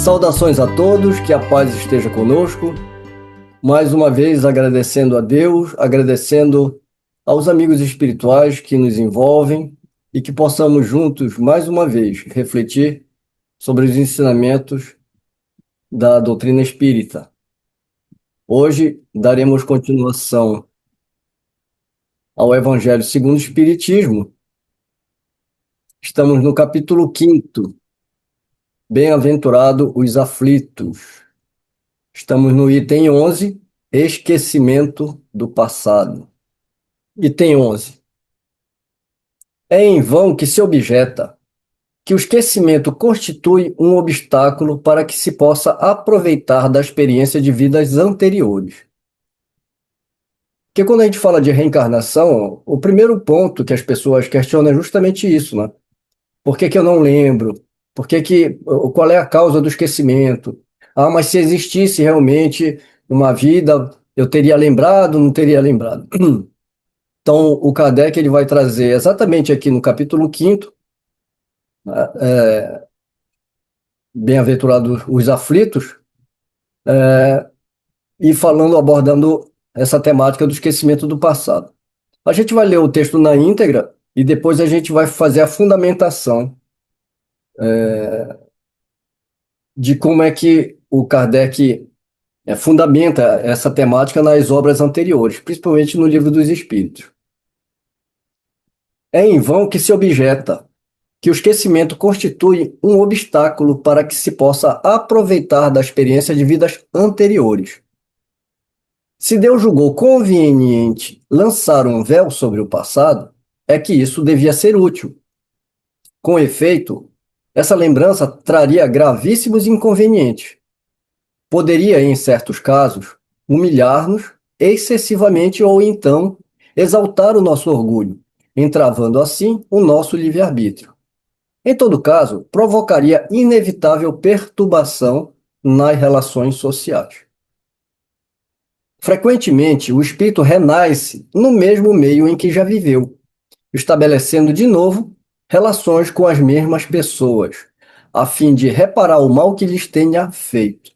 Saudações a todos, que a paz esteja conosco. Mais uma vez agradecendo a Deus, agradecendo aos amigos espirituais que nos envolvem e que possamos juntos, mais uma vez, refletir sobre os ensinamentos da doutrina espírita. Hoje daremos continuação ao Evangelho segundo o Espiritismo. Estamos no capítulo 5º. Bem-aventurado os aflitos. Estamos no item 11, esquecimento do passado. Item 11. É em vão que se objeta que o esquecimento constitui um obstáculo para que se possa aproveitar da experiência de vidas anteriores. Porque quando a gente fala de reencarnação, o primeiro ponto que as pessoas questionam é justamente isso, né? Por que que eu não lembro? Qual é a causa do esquecimento? Ah, mas se existisse realmente uma vida, eu teria lembrado, não teria lembrado. Então, o Kardec ele vai trazer exatamente aqui no capítulo 5º, Bem-aventurados os aflitos, e abordando essa temática do esquecimento do passado. A gente vai ler o texto na íntegra e depois a gente vai fazer a fundamentação de como é que o Kardec fundamenta essa temática nas obras anteriores, principalmente no Livro dos Espíritos. É em vão que se objeta que o esquecimento constitui um obstáculo para que se possa aproveitar da experiência de vidas anteriores. Se Deus julgou conveniente lançar um véu sobre o passado, é que isso devia ser útil. Com efeito, essa lembrança traria gravíssimos inconvenientes. Poderia, em certos casos, humilhar-nos excessivamente ou então exaltar o nosso orgulho, entravando assim o nosso livre-arbítrio. Em todo caso, provocaria inevitável perturbação nas relações sociais. Frequentemente, o espírito renasce no mesmo meio em que já viveu, estabelecendo de novo relações com as mesmas pessoas, a fim de reparar o mal que lhes tenha feito.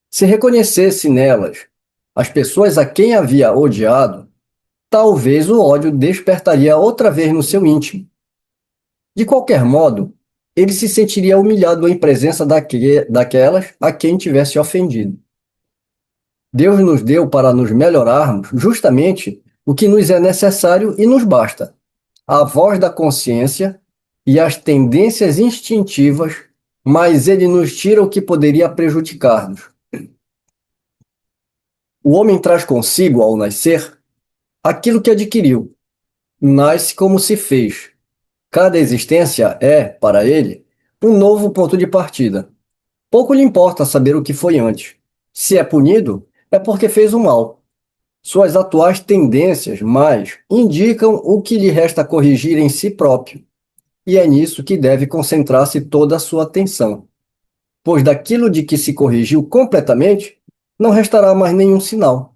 Se reconhecesse nelas as pessoas a quem havia odiado, talvez o ódio despertaria outra vez no seu íntimo. De qualquer modo, ele se sentiria humilhado em presença daquelas a quem tivesse ofendido. Deus nos deu para nos melhorarmos justamente o que nos é necessário e nos basta: a voz da consciência e as tendências instintivas, mas ele nos tira o que poderia prejudicar-nos. O homem traz consigo, ao nascer, aquilo que adquiriu. Nasce como se fez. Cada existência é, para ele, um novo ponto de partida. Pouco lhe importa saber o que foi antes. Se é punido, é porque fez o mal. Suas atuais tendências, mais, indicam o que lhe resta corrigir em si próprio. E é nisso que deve concentrar-se toda a sua atenção. Pois daquilo de que se corrigiu completamente, não restará mais nenhum sinal.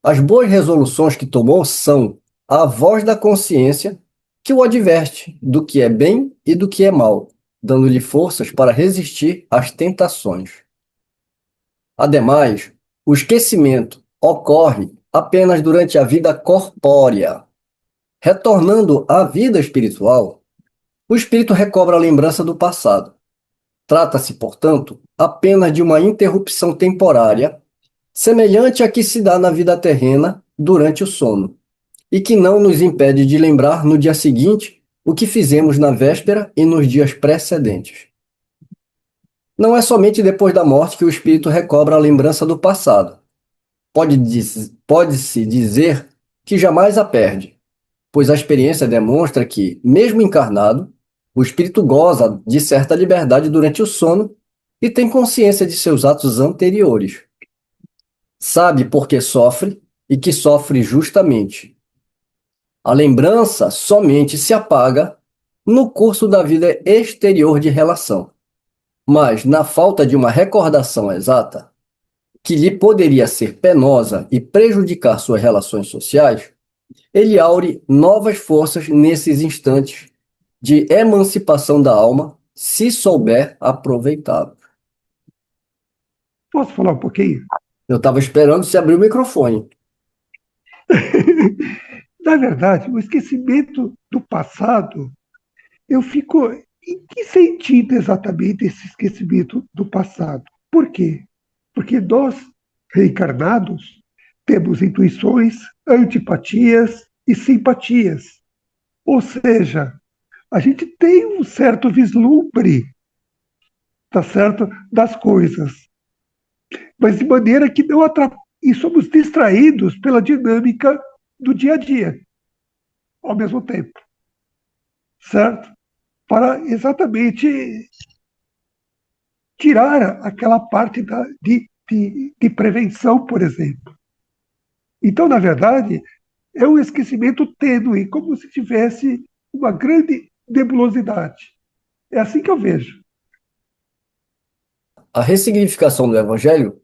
As boas resoluções que tomou são a voz da consciência que o adverte do que é bem e do que é mal, dando-lhe forças para resistir às tentações. Ademais, o esquecimento ocorre apenas durante a vida corpórea. Retornando à vida espiritual, o espírito recobra a lembrança do passado. Trata-se, portanto, apenas de uma interrupção temporária, semelhante à que se dá na vida terrena durante o sono, e que não nos impede de lembrar no dia seguinte o que fizemos na véspera e nos dias precedentes. Não é somente depois da morte que o espírito recobra a lembrança do passado. Pode-se dizer que jamais a perde, pois a experiência demonstra que, mesmo encarnado, o espírito goza de certa liberdade durante o sono e tem consciência de seus atos anteriores. Sabe por que sofre e que sofre justamente. A lembrança somente se apaga no curso da vida exterior de relação, mas na falta de uma recordação exata, que lhe poderia ser penosa e prejudicar suas relações sociais, ele aure novas forças nesses instantes de emancipação da alma, se souber aproveitá-los. Posso falar um pouquinho? Eu estava esperando você abrir o microfone. Na verdade, o esquecimento do passado, eu fico. Em que sentido exatamente esse esquecimento do passado? Por quê? Porque nós, reencarnados, temos intuições, antipatias e simpatias. Ou seja, a gente tem um certo vislumbre, tá certo, das coisas, mas de maneira que não atrapalha, e somos distraídos pela dinâmica do dia a dia, ao mesmo tempo, certo? Para exatamente tirar aquela parte de prevenção, por exemplo. Então, na verdade, é um esquecimento tênue, como se tivesse uma grande nebulosidade. É assim que eu vejo. A ressignificação do Evangelho,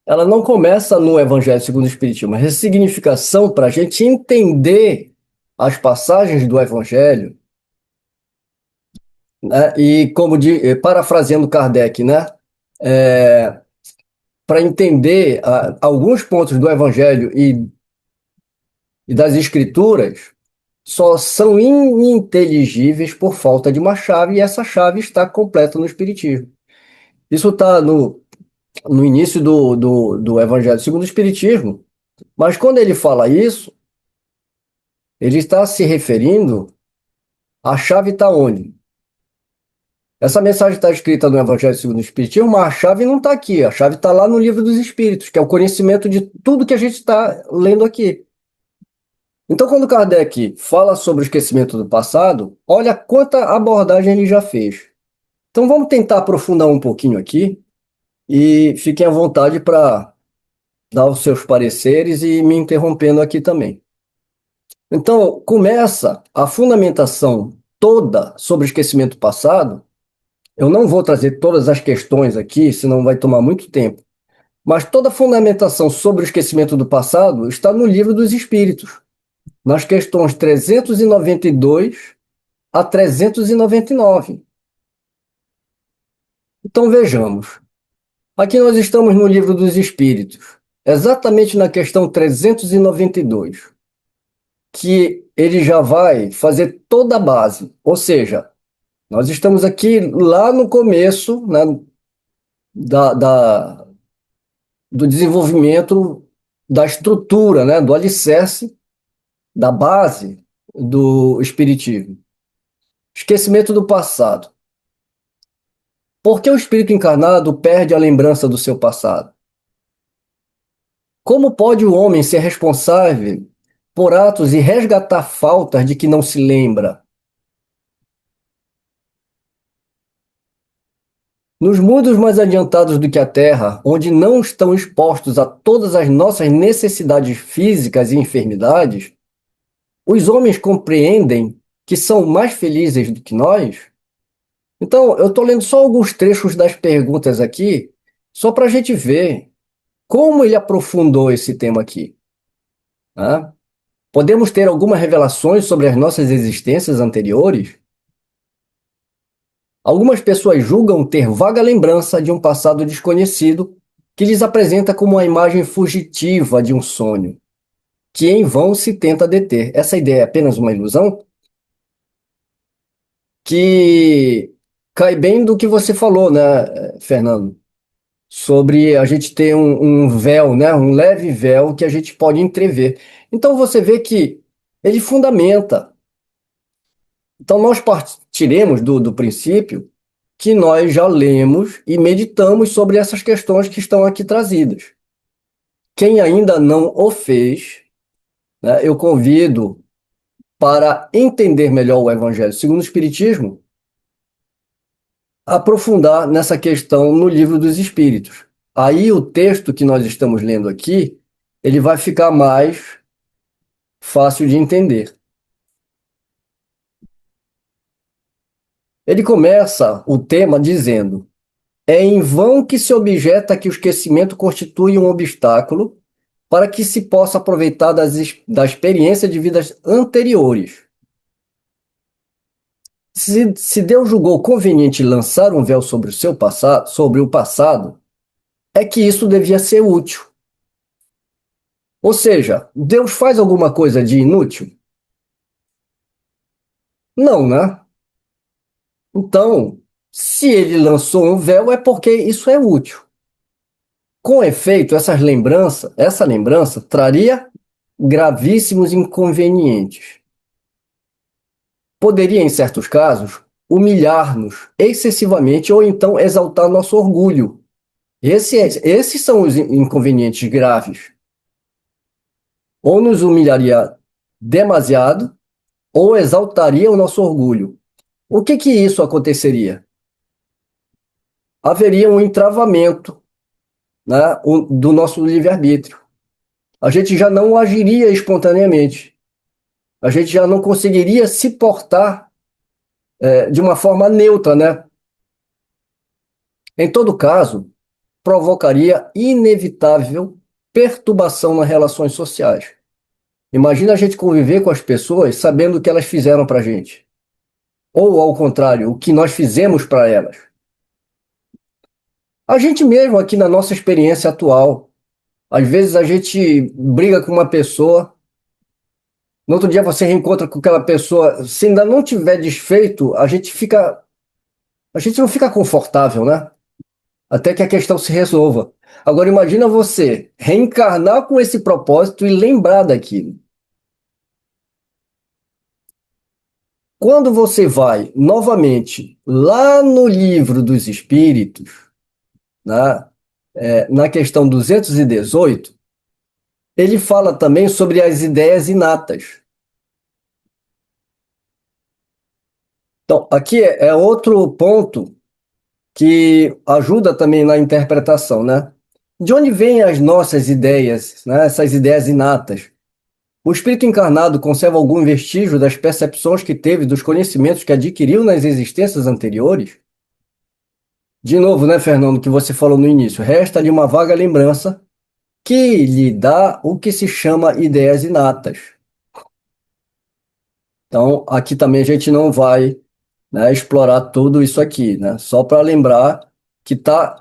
ela não começa no Evangelho segundo o Espiritismo. A ressignificação, para a gente entender as passagens do Evangelho, né, e como parafraseando Kardec, né, para entender alguns pontos do Evangelho e das Escrituras, só são ininteligíveis por falta de uma chave, e essa chave está completa no Espiritismo. Isso está no início do Evangelho segundo o Espiritismo, mas quando ele fala isso, ele está se referindo à chave está onde? Essa mensagem está escrita no Evangelho segundo o Espiritismo, mas a chave não está aqui, a chave está lá no Livro dos Espíritos, que é o conhecimento de tudo que a gente está lendo aqui. Então, quando Kardec fala sobre o esquecimento do passado, olha quanta abordagem ele já fez. Então, vamos tentar aprofundar um pouquinho aqui e fiquem à vontade para dar os seus pareceres e me interrompendo aqui também. Então, começa a fundamentação toda sobre o esquecimento passado. Eu não vou trazer todas as questões aqui, senão vai tomar muito tempo. Mas toda a fundamentação sobre o esquecimento do passado está no Livro dos Espíritos, nas questões 392 a 399. Então vejamos. Aqui nós estamos no Livro dos Espíritos, exatamente na questão 392, que ele já vai fazer toda a base. Ou seja, nós estamos aqui lá no começo, né, da, da, do desenvolvimento da estrutura, né, do alicerce, da base do Espiritismo. Esquecimento do passado. Por que o espírito encarnado perde a lembrança do seu passado? Como pode o homem ser responsável por atos e resgatar faltas de que não se lembra? Nos mundos mais adiantados do que a Terra, onde não estão expostos a todas as nossas necessidades físicas e enfermidades, os homens compreendem que são mais felizes do que nós? Então, eu estou lendo só alguns trechos das perguntas aqui, só para a gente ver como ele aprofundou esse tema aqui. Né? Podemos ter algumas revelações sobre as nossas existências anteriores? Algumas pessoas julgam ter vaga lembrança de um passado desconhecido que lhes apresenta como uma imagem fugitiva de um sonho, que em vão se tenta deter. Essa ideia é apenas uma ilusão? Que cai bem do que você falou, né, Fernando? Sobre a gente ter um véu, né, um leve véu que a gente pode entrever. Então você vê que ele fundamenta. Então nós partiremos do princípio que nós já lemos e meditamos sobre essas questões que estão aqui trazidas. Quem ainda não o fez, né, eu convido para entender melhor o Evangelho segundo o Espiritismo, aprofundar nessa questão no Livro dos Espíritos. Aí o texto que nós estamos lendo aqui, ele vai ficar mais fácil de entender. Ele começa o tema dizendo: é em vão que se objeta que o esquecimento constitui um obstáculo para que se possa aproveitar da experiência de vidas anteriores. Se Deus julgou conveniente lançar um véu sobre o seu passado, sobre o passado, é que isso devia ser útil. Ou seja, Deus faz alguma coisa de inútil? Não, né? Então, se ele lançou um véu, é porque isso é útil. Com efeito, essa lembrança traria gravíssimos inconvenientes. Poderia, em certos casos, humilhar-nos excessivamente ou então exaltar nosso orgulho. Esses são os inconvenientes graves. Ou nos humilharia demasiado, ou exaltaria o nosso orgulho. O que isso aconteceria? Haveria um entravamento, né, do nosso livre-arbítrio. A gente já não agiria espontaneamente. A gente já não conseguiria se portar de uma forma neutra, né? Em todo caso, provocaria inevitável perturbação nas relações sociais. Imagina a gente conviver com as pessoas sabendo o que elas fizeram para a gente. Ou, ao contrário, o que nós fizemos para elas. A gente mesmo, aqui na nossa experiência atual, às vezes a gente briga com uma pessoa, no outro dia você reencontra com aquela pessoa, se ainda não tiver desfeito, a gente não fica confortável, né? Até que a questão se resolva. Agora imagina você reencarnar com esse propósito e lembrar daquilo. Quando você vai novamente lá no livro dos Espíritos, né, na questão 218, ele fala também sobre as ideias inatas. Então, aqui é outro ponto que ajuda também na interpretação, né? De onde vêm as nossas ideias, né? Essas ideias inatas? O espírito encarnado conserva algum vestígio das percepções que teve, dos conhecimentos que adquiriu nas existências anteriores? De novo, né, Fernando, que você falou no início, resta-lhe uma vaga lembrança que lhe dá o que se chama ideias inatas. Então, aqui também a gente não vai, né, explorar tudo isso aqui, né? Só para lembrar que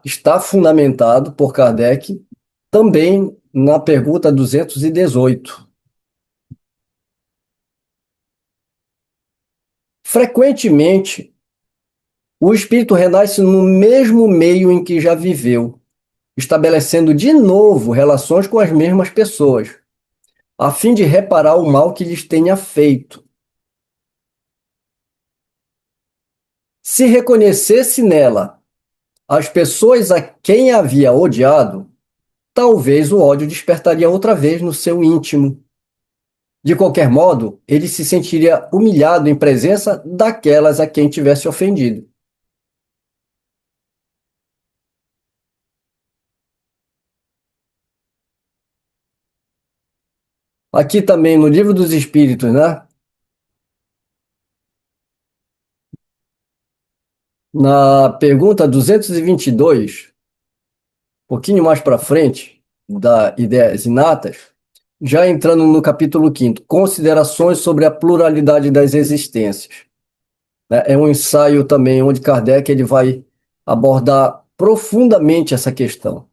está fundamentado por Kardec também na pergunta 218. Frequentemente, o espírito renasce no mesmo meio em que já viveu, estabelecendo de novo relações com as mesmas pessoas, a fim de reparar o mal que lhes tenha feito. Se reconhecesse nela as pessoas a quem havia odiado, talvez o ódio despertaria outra vez no seu íntimo. De qualquer modo, ele se sentiria humilhado em presença daquelas a quem tivesse ofendido. Aqui também no Livro dos Espíritos, né? Na pergunta 222, um pouquinho mais para frente, da Ideias Inatas, já entrando no capítulo 5º, Considerações sobre a pluralidade das existências. É um ensaio também onde Kardec ele vai abordar profundamente essa questão.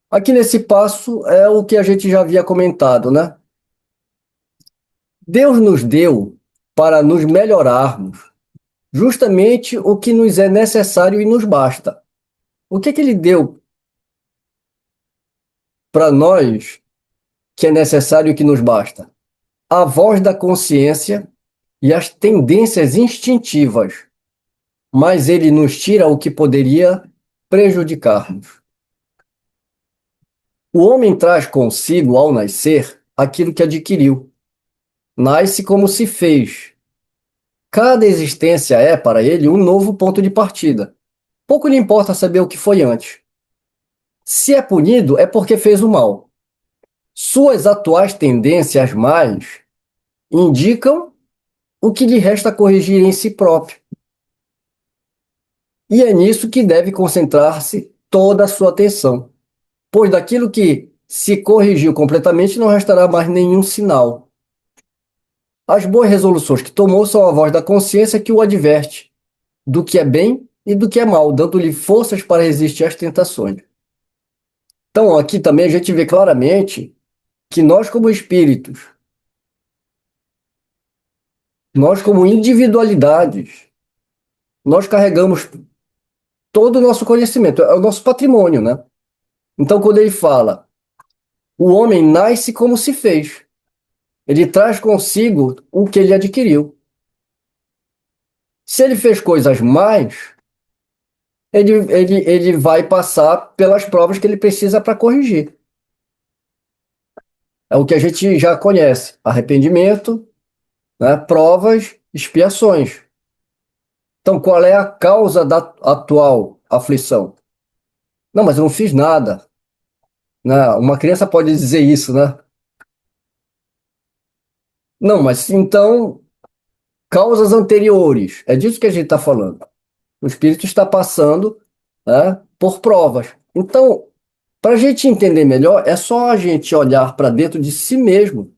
Aqui nesse passo é o que a gente já havia comentado, né? Deus nos deu para nos melhorarmos justamente o que nos é necessário e nos basta. O que ele deu para nós que é necessário e que nos basta? A voz da consciência e as tendências instintivas, mas ele nos tira o que poderia prejudicar-nos. O homem traz consigo, ao nascer, aquilo que adquiriu. Nasce como se fez. Cada existência é, para ele, um novo ponto de partida. Pouco lhe importa saber o que foi antes. Se é punido, é porque fez o mal. Suas atuais tendências mais indicam o que lhe resta corrigir em si próprio. E é nisso que deve concentrar-se toda a sua atenção, pois daquilo que se corrigiu completamente não restará mais nenhum sinal. As boas resoluções que tomou são a voz da consciência que o adverte do que é bem e do que é mal, dando-lhe forças para resistir às tentações. Então, aqui também a gente vê claramente que nós, como espíritos, nós, como individualidades, nós carregamos todo o nosso conhecimento, é o nosso patrimônio, né? Então, quando ele fala, o homem nasce como se fez, ele traz consigo o que ele adquiriu. Se ele fez coisas más, ele vai passar pelas provas que ele precisa para corrigir. É o que a gente já conhece: arrependimento, né, provas, expiações. Então, qual é a causa da atual aflição? Não, mas eu não fiz nada. Né? Uma criança pode dizer isso, né? Não, mas então, causas anteriores. É disso que a gente está falando. O espírito está passando, né, por provas. Então, para a gente entender melhor, é só a gente olhar para dentro de si mesmo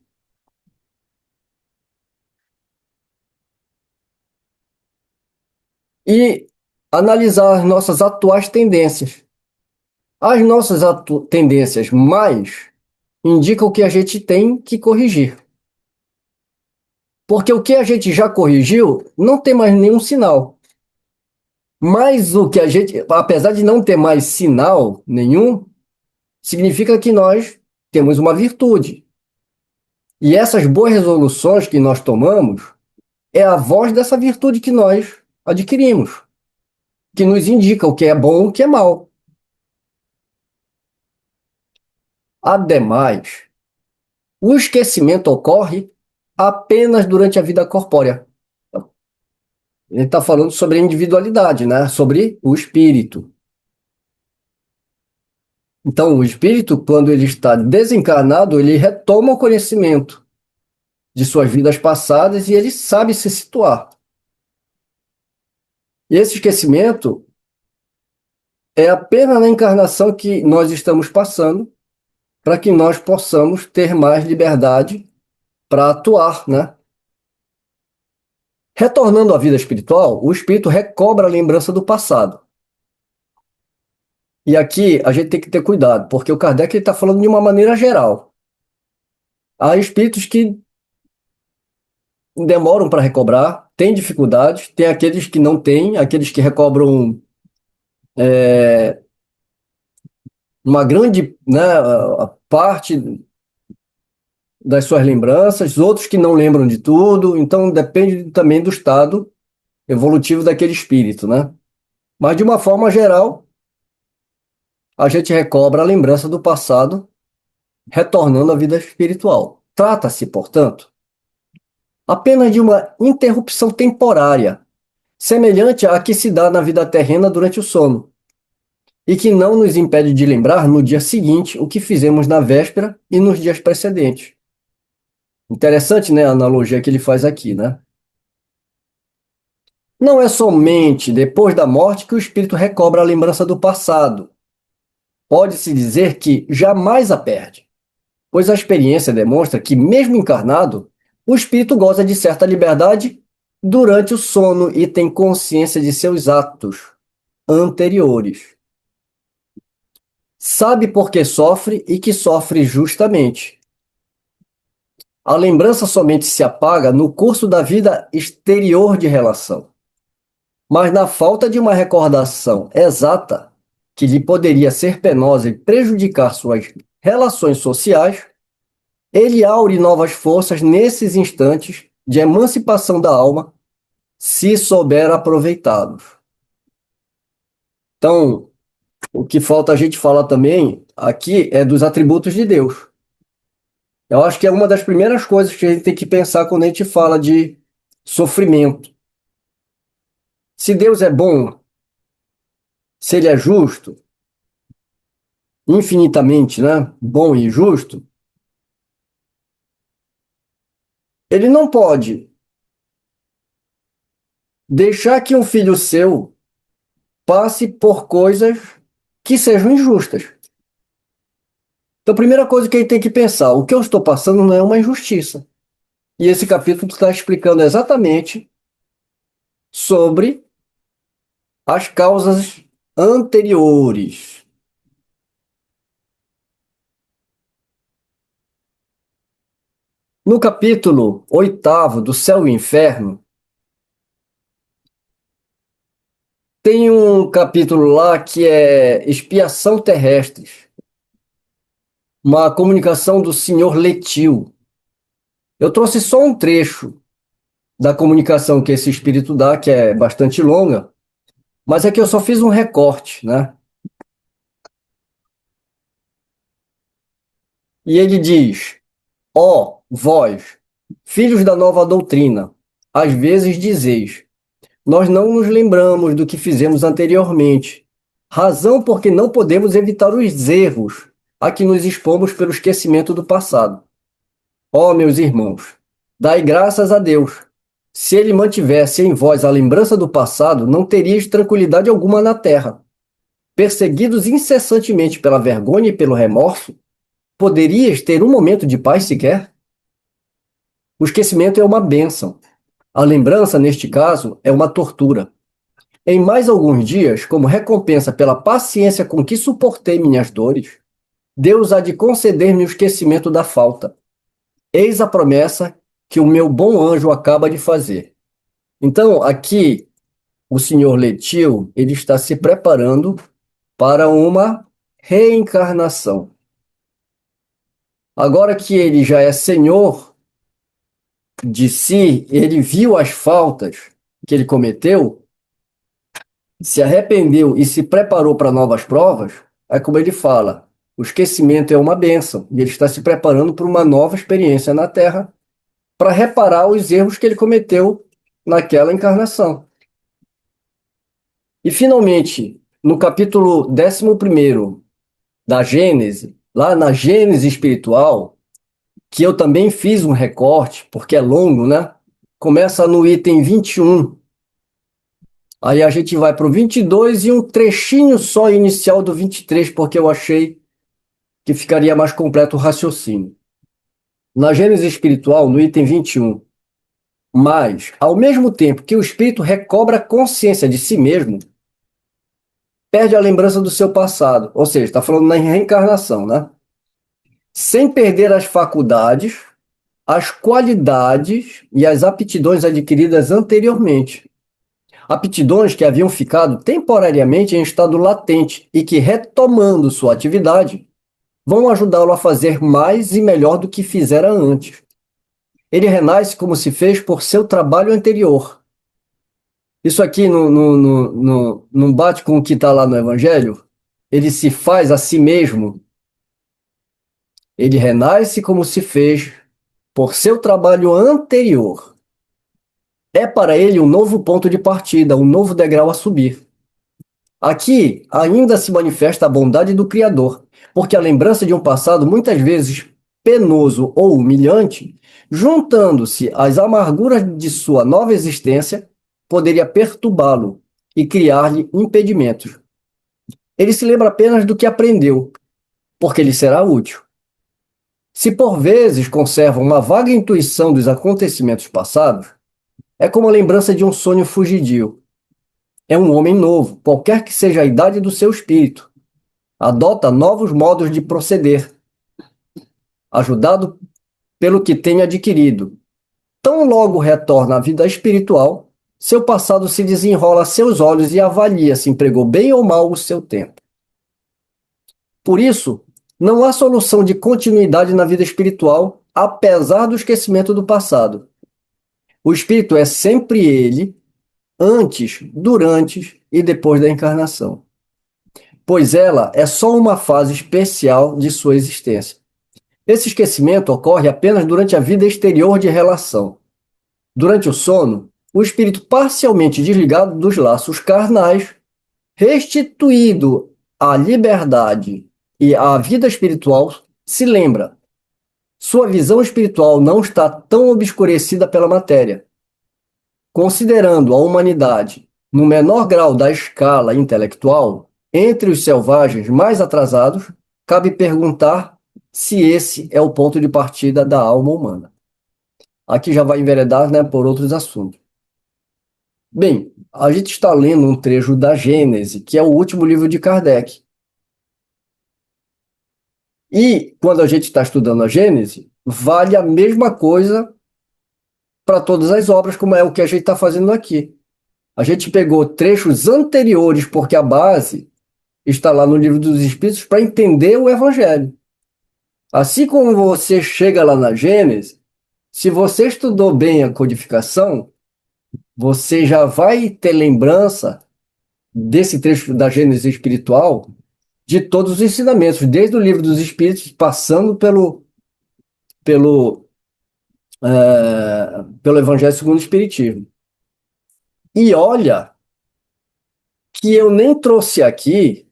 e analisar as nossas atuais tendências. As nossas tendências mais indicam que a gente tem que corrigir. Porque o que a gente já corrigiu não tem mais nenhum sinal. Mas o que a gente, apesar de não ter mais sinal nenhum, significa que nós temos uma virtude. E essas boas resoluções que nós tomamos é a voz dessa virtude que nós adquirimos, que nos indica o que é bom e o que é mal. Ademais, o esquecimento ocorre apenas durante a vida corpórea. Ele está falando sobre a individualidade, né? Sobre o espírito. Então, o espírito, quando ele está desencarnado, ele retoma o conhecimento de suas vidas passadas e ele sabe se situar. E esse esquecimento é apenas na encarnação que nós estamos passando para que nós possamos ter mais liberdade para atuar, né? Retornando à vida espiritual, o espírito recobra a lembrança do passado. E aqui a gente tem que ter cuidado, porque o Kardec está falando de uma maneira geral. Há espíritos que demoram para recobrar, têm dificuldades, tem aqueles que não têm, aqueles que recobram uma grande, né, a parte das suas lembranças, outros que não lembram de tudo, então depende também do estado evolutivo daquele espírito, né? Mas de uma forma geral, a gente recobra a lembrança do passado, retornando à vida espiritual. Trata-se, portanto, apenas de uma interrupção temporária, semelhante à que se dá na vida terrena durante o sono, e que não nos impede de lembrar no dia seguinte o que fizemos na véspera e nos dias precedentes. Interessante, né, a analogia que ele faz aqui, né? Não é somente depois da morte que o espírito recobra a lembrança do passado. Pode-se dizer que jamais a perde, pois a experiência demonstra que, mesmo encarnado, o espírito goza de certa liberdade durante o sono e tem consciência de seus atos anteriores. Sabe por que sofre e que sofre justamente. A lembrança somente se apaga no curso da vida exterior de relação. Mas na falta de uma recordação exata, que lhe poderia ser penosa e prejudicar suas relações sociais, ele aure novas forças nesses instantes de emancipação da alma, se souber aproveitá-los. Então, o que falta a gente falar também aqui é dos atributos de Deus. Eu acho que é uma das primeiras coisas que a gente tem que pensar quando a gente fala de sofrimento. Se Deus é bom, se ele é justo, infinitamente, né, bom e justo, ele não pode deixar que um filho seu passe por coisas que sejam injustas. Então, a primeira coisa que a gente tem que pensar, o que eu estou passando não é uma injustiça. E esse capítulo está explicando exatamente sobre as causas anteriores. No capítulo 8º do Céu e Inferno, tem um capítulo lá que é Expiação Terrestres, uma comunicação do senhor Letil. Eu trouxe só um trecho da comunicação que esse espírito dá, que é bastante longa, mas é que eu só fiz um recorte, né? E ele diz: ó, vós, filhos da nova doutrina, às vezes dizeis: nós não nos lembramos do que fizemos anteriormente, razão porque não podemos evitar os erros a que nos expomos pelo esquecimento do passado. Ó, meus irmãos, dai graças a Deus. Se ele mantivesse em vós a lembrança do passado, não teríeis tranquilidade alguma na terra. Perseguidos incessantemente pela vergonha e pelo remorso, poderias ter um momento de paz sequer? O esquecimento é uma bênção. A lembrança, neste caso, é uma tortura. Em mais alguns dias, como recompensa pela paciência com que suportei minhas dores, Deus há de conceder-me o esquecimento da falta. Eis a promessa que o meu bom anjo acaba de fazer. Então, aqui, o senhor Letil, ele está se preparando para uma reencarnação. Agora que ele já é senhor de si, ele viu as faltas que ele cometeu, se arrependeu e se preparou para novas provas, é como ele fala, o esquecimento é uma bênção, e ele está se preparando para uma nova experiência na Terra para reparar os erros que ele cometeu naquela encarnação. E, finalmente, no capítulo 11º da Gênese, lá na Gênese espiritual, que eu também fiz um recorte, porque é longo, né? Começa no item 21. Aí a gente vai para o 22 e um trechinho só inicial do 23, porque eu achei que ficaria mais completo o raciocínio. Na Gênese espiritual, no item 21, mas, ao mesmo tempo que o espírito recobra a consciência de si mesmo, perde a lembrança do seu passado, ou seja, está falando na reencarnação, né? Sem perder as faculdades, as qualidades e as aptidões adquiridas anteriormente. Aptidões que haviam ficado temporariamente em estado latente e que, retomando sua atividade, vão ajudá-lo a fazer mais e melhor do que fizera antes. Ele renasce como se fez por seu trabalho anterior. Isso aqui não bate com o que está lá no Evangelho? Ele se faz a si mesmo. Ele renasce como se fez por seu trabalho anterior. É para ele um novo ponto de partida, um novo degrau a subir. Aqui ainda se manifesta a bondade do Criador, porque a lembrança de um passado muitas vezes penoso ou humilhante, juntando-se às amarguras de sua nova existência, poderia perturbá-lo e criar-lhe impedimentos. Ele se lembra apenas do que aprendeu, porque lhe será útil. Se por vezes conserva uma vaga intuição dos acontecimentos passados, é como a lembrança de um sonho fugidio. É um homem novo, qualquer que seja a idade do seu espírito. Adota novos modos de proceder, ajudado pelo que tem adquirido. Tão logo retorna à vida espiritual, seu passado se desenrola a seus olhos e avalia se empregou bem ou mal o seu tempo. Por isso, não há solução de continuidade na vida espiritual, apesar do esquecimento do passado. O espírito é sempre ele, antes, durante e depois da encarnação, pois ela é só uma fase especial de sua existência. Esse esquecimento ocorre apenas durante a vida exterior de relação. Durante o sono, o espírito parcialmente desligado dos laços carnais, restituído à liberdade e à vida espiritual, se lembra. Sua visão espiritual não está tão obscurecida pela matéria. Considerando a humanidade no menor grau da escala intelectual, entre os selvagens mais atrasados, cabe perguntar se esse é o ponto de partida da alma humana. Aqui já vai enveredar, né, por outros assuntos. Bem, a gente está lendo um trecho da Gênese, que é o último livro de Kardec. E quando a gente está estudando a Gênese, vale a mesma coisa para todas as obras, como é o que a gente está fazendo aqui. A gente pegou trechos anteriores, porque a base está lá no Livro dos Espíritos, para entender o Evangelho. Assim como você chega lá na Gênese, se você estudou bem a codificação, você já vai ter lembrança desse trecho da Gênese espiritual de todos os ensinamentos, desde o Livro dos Espíritos, passando pelo, pelo Evangelho segundo o Espiritismo. E olha que eu nem trouxe aqui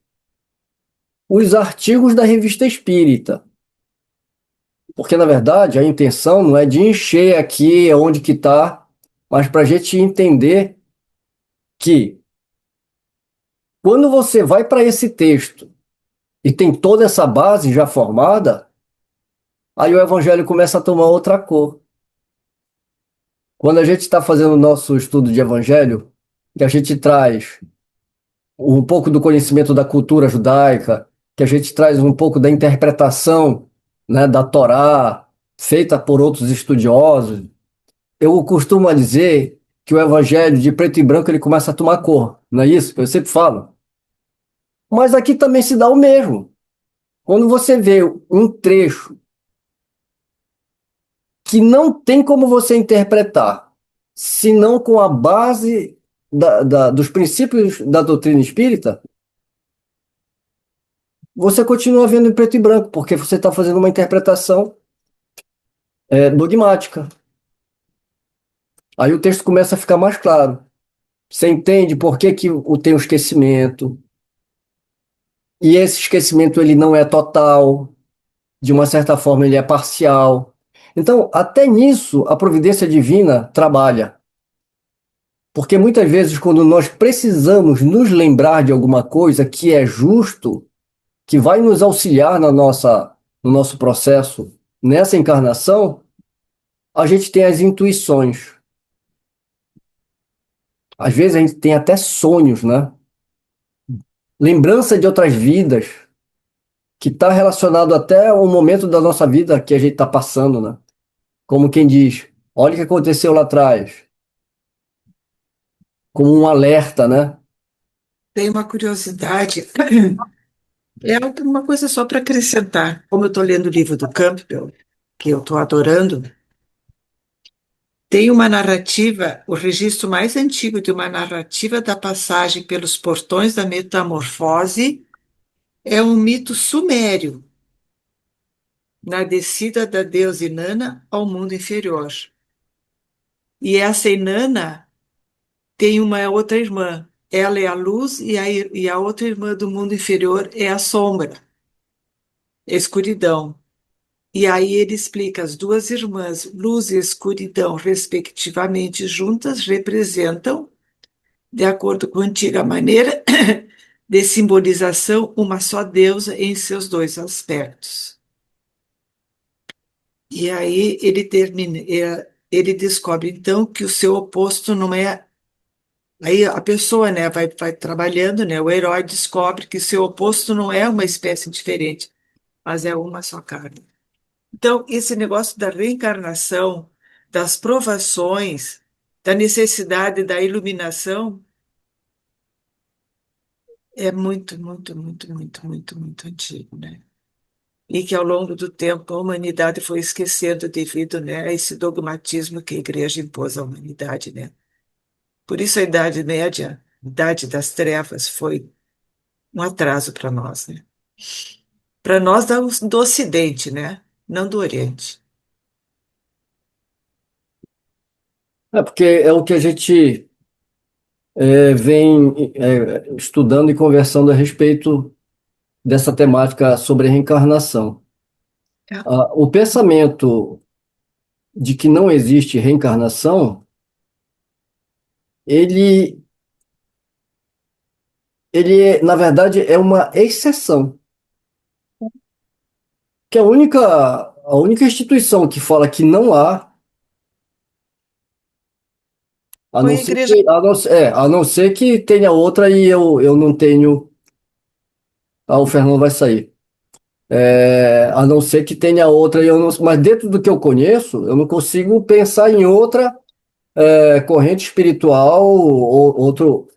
os artigos da Revista Espírita, porque, na verdade, a intenção não é de encher aqui onde que está, mas para a gente entender que quando você vai para esse texto e tem toda essa base já formada, aí o Evangelho começa a tomar outra cor. Quando a gente está fazendo o nosso estudo de Evangelho, que a gente traz um pouco do conhecimento da cultura judaica, que a gente traz um pouco da interpretação, né, da Torá, feita por outros estudiosos, eu costumo dizer que o Evangelho de preto e branco ele começa a tomar cor, não é isso? Eu sempre falo. Mas aqui também se dá o mesmo. Quando você vê um trecho que não tem como você interpretar, senão com a base dos princípios da doutrina espírita, você continua vendo em preto e branco, porque você está fazendo uma interpretação dogmática. Aí o texto começa a ficar mais claro. Você entende por que que tem o esquecimento, e esse esquecimento ele não é total, de uma certa forma ele é parcial. Então, até nisso, a providência divina trabalha. Porque muitas vezes, quando nós precisamos nos lembrar de alguma coisa que é justo, que vai nos auxiliar no nosso processo nessa encarnação, a gente tem as intuições. Às vezes a gente tem até sonhos, né? Lembrança de outras vidas, que está relacionado até ao momento da nossa vida que a gente está passando, né? Como quem diz, olha o que aconteceu lá atrás, como um alerta, né? Tem uma curiosidade, é uma coisa só para acrescentar. Como eu estou lendo o livro do Campbell, que eu estou adorando, tem uma narrativa, o registro mais antigo de uma narrativa da passagem pelos portões da metamorfose é um mito sumério, na descida da deusa Inanna ao mundo inferior. E essa Inanna tem uma outra irmã. Ela é a luz e a outra irmã do mundo inferior é a sombra, a escuridão. E aí ele explica as duas irmãs, luz e escuridão, respectivamente, juntas representam, de acordo com a antiga maneira de simbolização, uma só deusa em seus dois aspectos. E aí ele termina, ele descobre então que o seu oposto não é. Aí a pessoa, né, vai trabalhando, né, o herói descobre que seu oposto não é uma espécie diferente, mas é uma só carne. Então, esse negócio da reencarnação, das provações, da necessidade da iluminação, é muito, muito, muito, muito, muito, muito antigo, né? E que ao longo do tempo a humanidade foi esquecendo devido, né, a esse dogmatismo que a igreja impôs à humanidade, né? Por isso a Idade Média, Idade das Trevas, foi um atraso para nós, né? Para nós do Ocidente, né? Não do Oriente. É porque é o que a gente vem estudando e conversando a respeito dessa temática sobre reencarnação. É. O pensamento de que não existe reencarnação, ele, na verdade, é uma exceção. Que a única instituição que fala que não há A Foi não a ser igreja. a não ser que tenha outra e eu não tenho. Ah, o Fernando vai sair. A não ser que tenha outra e eu não. Mas dentro do que eu conheço, eu não consigo pensar em outra corrente espiritual ou outro,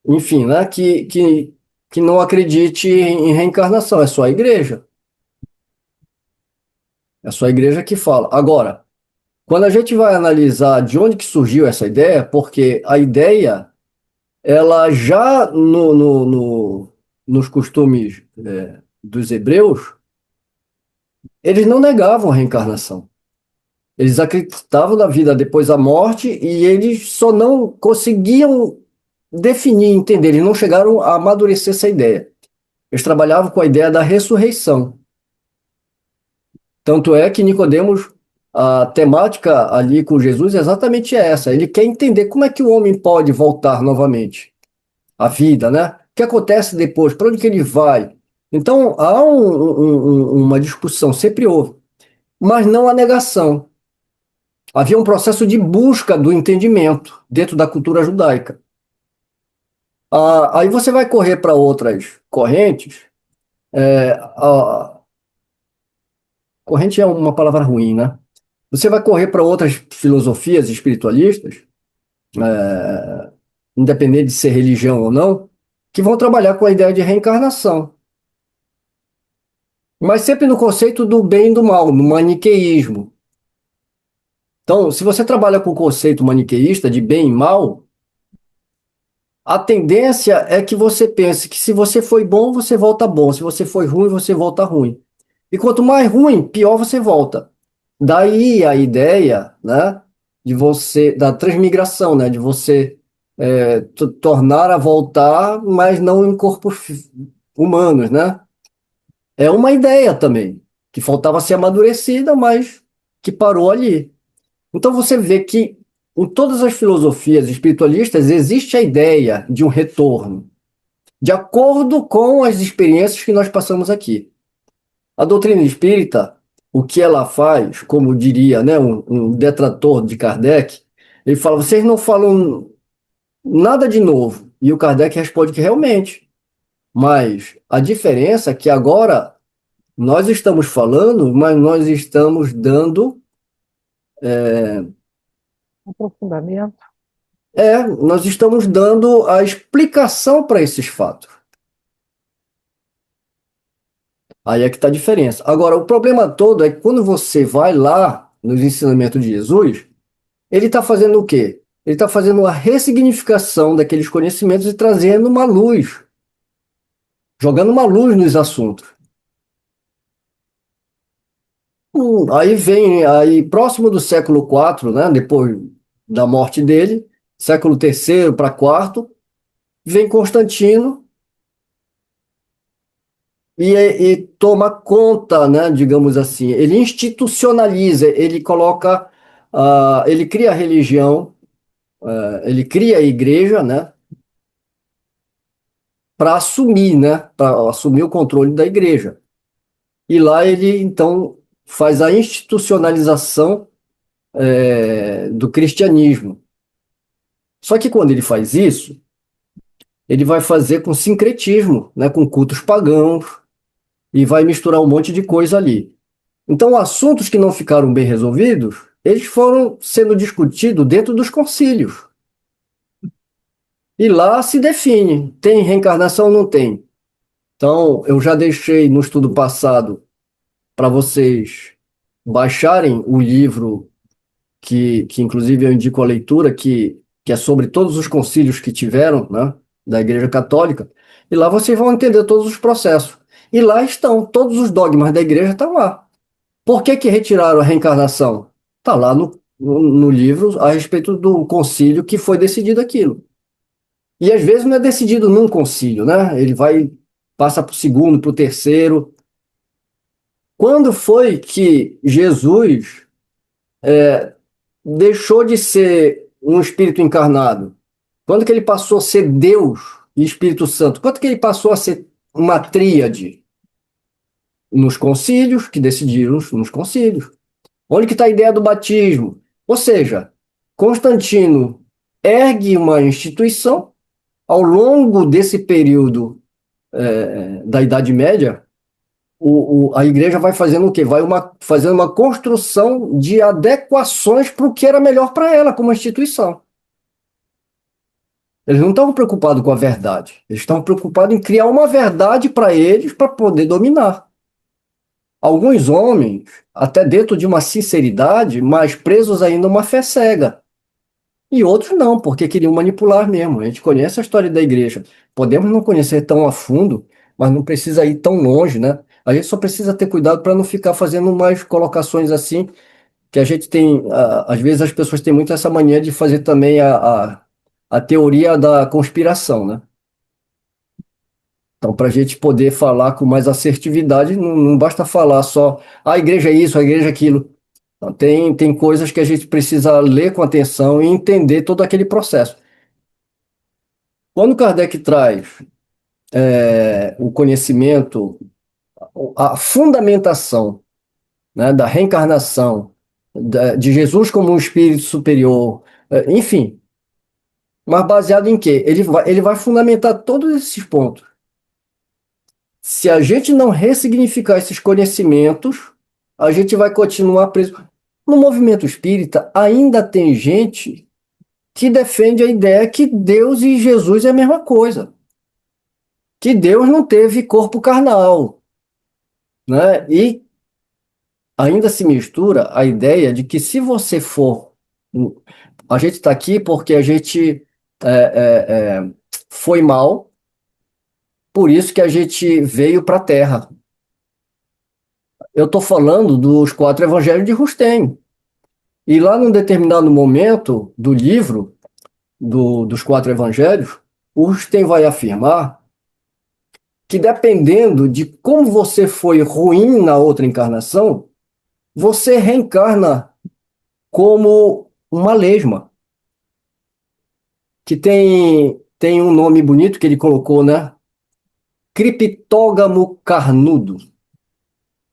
enfim, né? Que não acredite em reencarnação. É só a igreja. É só a igreja que fala. Agora, quando a gente vai analisar de onde que surgiu essa ideia, porque a ideia ela já nos costumes dos hebreus, eles não negavam a reencarnação. Eles acreditavam na vida depois da morte e eles só não conseguiam definir, entender, eles não chegaram a amadurecer essa ideia. Eles trabalhavam com a ideia da ressurreição. Tanto é que Nicodemos, a temática ali com Jesus é exatamente essa. Ele quer entender como é que o homem pode voltar novamente. A vida, né? O que acontece depois? Para onde que ele vai? Então, há uma discussão, sempre houve, mas não a negação. Havia um processo de busca do entendimento dentro da cultura judaica. Aí você vai correr para outras correntes. A corrente é uma palavra ruim, né? Você vai correr para outras filosofias espiritualistas, independente de ser religião ou não, que vão trabalhar com a ideia de reencarnação. Mas sempre no conceito do bem e do mal, no maniqueísmo. Então, se você trabalha com o conceito maniqueísta de bem e mal, a tendência é que você pense que se você foi bom, você volta bom. Se você foi ruim, você volta ruim. E quanto mais ruim, pior você volta. Daí a ideia, né, de você, da transmigração, né, de você tornar a voltar, mas não em corpos humanos, né? É uma ideia também, que faltava ser amadurecida, mas que parou ali. Então você vê que em todas as filosofias espiritualistas existe a ideia de um retorno, de acordo com as experiências que nós passamos aqui. A doutrina espírita, o que ela faz, como diria, né, um detrator de Kardec, ele fala: vocês não falam nada de novo. E o Kardec responde que realmente. Mas a diferença é que agora nós estamos falando, mas nós estamos dando. Aprofundamento. Nós estamos dando a explicação para esses fatos. Aí é que está a diferença. Agora, o problema todo é que quando você vai lá nos ensinamentos de Jesus, ele está fazendo o quê? Ele está fazendo uma ressignificação daqueles conhecimentos e trazendo uma luz, jogando uma luz nos assuntos. Aí próximo do século IV, né, depois da morte dele, século terceiro para quarto, vem Constantino e toma conta, né, digamos assim, ele institucionaliza, ele coloca, ele cria a religião, ele cria a igreja, né, para assumir o controle da igreja. E lá ele, então, faz a institucionalização, do cristianismo. Só que quando ele faz isso, ele vai fazer com sincretismo, né, com cultos pagãos, e vai misturar um monte de coisa ali. Então, assuntos que não ficaram bem resolvidos, eles foram sendo discutidos dentro dos concílios. E lá se define, tem reencarnação ou não tem. Então, eu já deixei no estudo passado para vocês baixarem o livro que inclusive eu indico a leitura, que é sobre todos os concílios que tiveram, né, da Igreja Católica, e lá vocês vão entender todos os processos. E lá estão, todos os dogmas da igreja estão lá. Por que que retiraram a reencarnação? Está lá no livro a respeito do concílio que foi decidido aquilo. E às vezes não é decidido num concílio, né? Ele passa para o segundo, para o terceiro. Quando foi que Jesus deixou de ser um espírito encarnado? Quando que ele passou a ser Deus e Espírito Santo? Quando que ele passou a ser uma tríade? Nos concílios, que decidiram nos concílios. Onde que está a ideia do batismo? Ou seja, Constantino ergue uma instituição. Ao longo desse período da Idade Média, a igreja vai fazendo o quê? Vai fazendo uma construção de adequações para o que era melhor para ela como instituição. Eles não estavam preocupados com a verdade. Eles estavam preocupados em criar uma verdade para eles para poder dominar. Alguns homens, até dentro de uma sinceridade, mas presos ainda a uma fé cega. E outros não, porque queriam manipular mesmo. A gente conhece a história da igreja. Podemos não conhecer tão a fundo, mas não precisa ir tão longe, né? A gente só precisa ter cuidado para não ficar fazendo umas colocações assim, que a gente tem. Às vezes as pessoas têm muito essa mania de fazer também a teoria da conspiração, né? Então, para a gente poder falar com mais assertividade, não basta falar só a igreja é isso, a igreja é aquilo. Então, tem coisas que a gente precisa ler com atenção e entender todo aquele processo. Quando Kardec traz o conhecimento, a fundamentação, né, da reencarnação, de Jesus como um espírito superior, enfim, mas baseado em quê? Ele vai fundamentar todos esses pontos. Se a gente não ressignificar esses conhecimentos, a gente vai continuar preso. No movimento espírita, ainda tem gente que defende a ideia que Deus e Jesus é a mesma coisa. Que Deus não teve corpo carnal, né? E ainda se mistura a ideia de que se você for... A gente está aqui porque a gente foi mal, por isso que a gente veio para a Terra. Eu estou falando dos 4 evangelhos de Rustem. E lá num determinado momento do livro, dos 4 evangelhos, o Rustem vai afirmar que dependendo de como você foi ruim na outra encarnação, você reencarna como uma lesma, que tem um nome bonito que ele colocou, né? Criptógamo carnudo.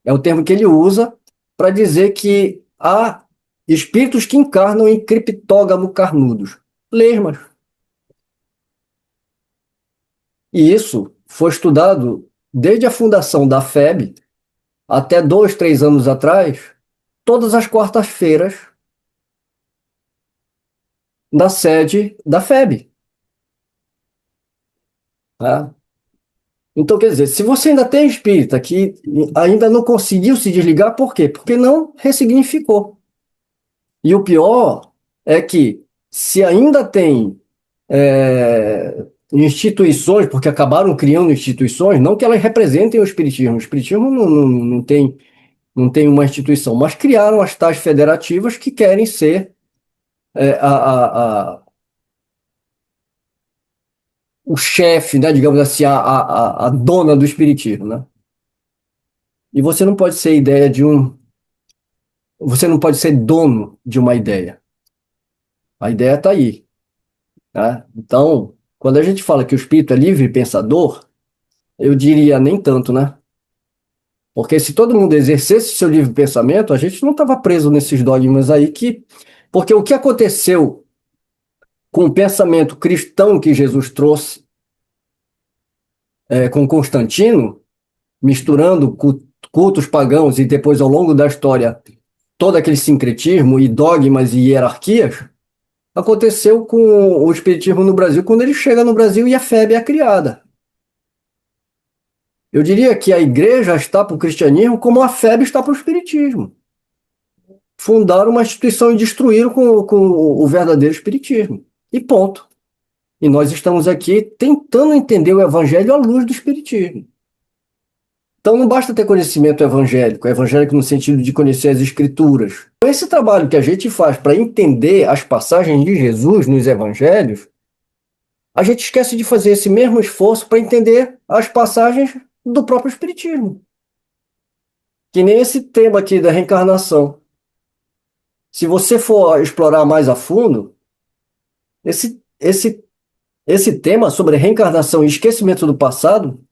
É o termo que ele usa para dizer que há espíritos que encarnam em criptógamo carnudos, lesmas. E isso foi estudado desde a fundação da FEB até 2, 3 anos atrás, todas as quartas-feiras, na sede da FEB. Tá? Então, quer dizer, se você ainda tem espírita que ainda não conseguiu se desligar, por quê? Porque não ressignificou. E o pior é que, se ainda tem instituições, porque acabaram criando instituições, não que elas representem o espiritismo não tem uma instituição, mas criaram as tais federativas que querem ser o chefe, né, digamos assim, a dona do espiritismo, né? E você não pode ser você não pode ser dono de uma ideia. A ideia está aí, tá? Então, quando a gente fala que o espírito é livre pensador, eu diria nem tanto, né? Porque se todo mundo exercesse seu livre pensamento, a gente não estava preso nesses dogmas aí porque o que aconteceu com o pensamento cristão que Jesus trouxe com Constantino, misturando cultos pagãos e depois ao longo da história todo aquele sincretismo e dogmas e hierarquias, aconteceu com o espiritismo no Brasil quando ele chega no Brasil e a FEB é criada. Eu diria que a igreja está para o cristianismo como a FEB está para o espiritismo. Fundaram uma instituição e destruíram com o verdadeiro espiritismo. E ponto. E nós estamos aqui tentando entender o evangelho à luz do espiritismo. Então não basta ter conhecimento evangélico no sentido de conhecer as escrituras. Esse trabalho que a gente faz para entender as passagens de Jesus nos evangelhos, a gente esquece de fazer esse mesmo esforço para entender as passagens do próprio espiritismo. Que nem esse tema aqui da reencarnação. Se você for explorar mais a fundo, esse tema sobre reencarnação e esquecimento do passado,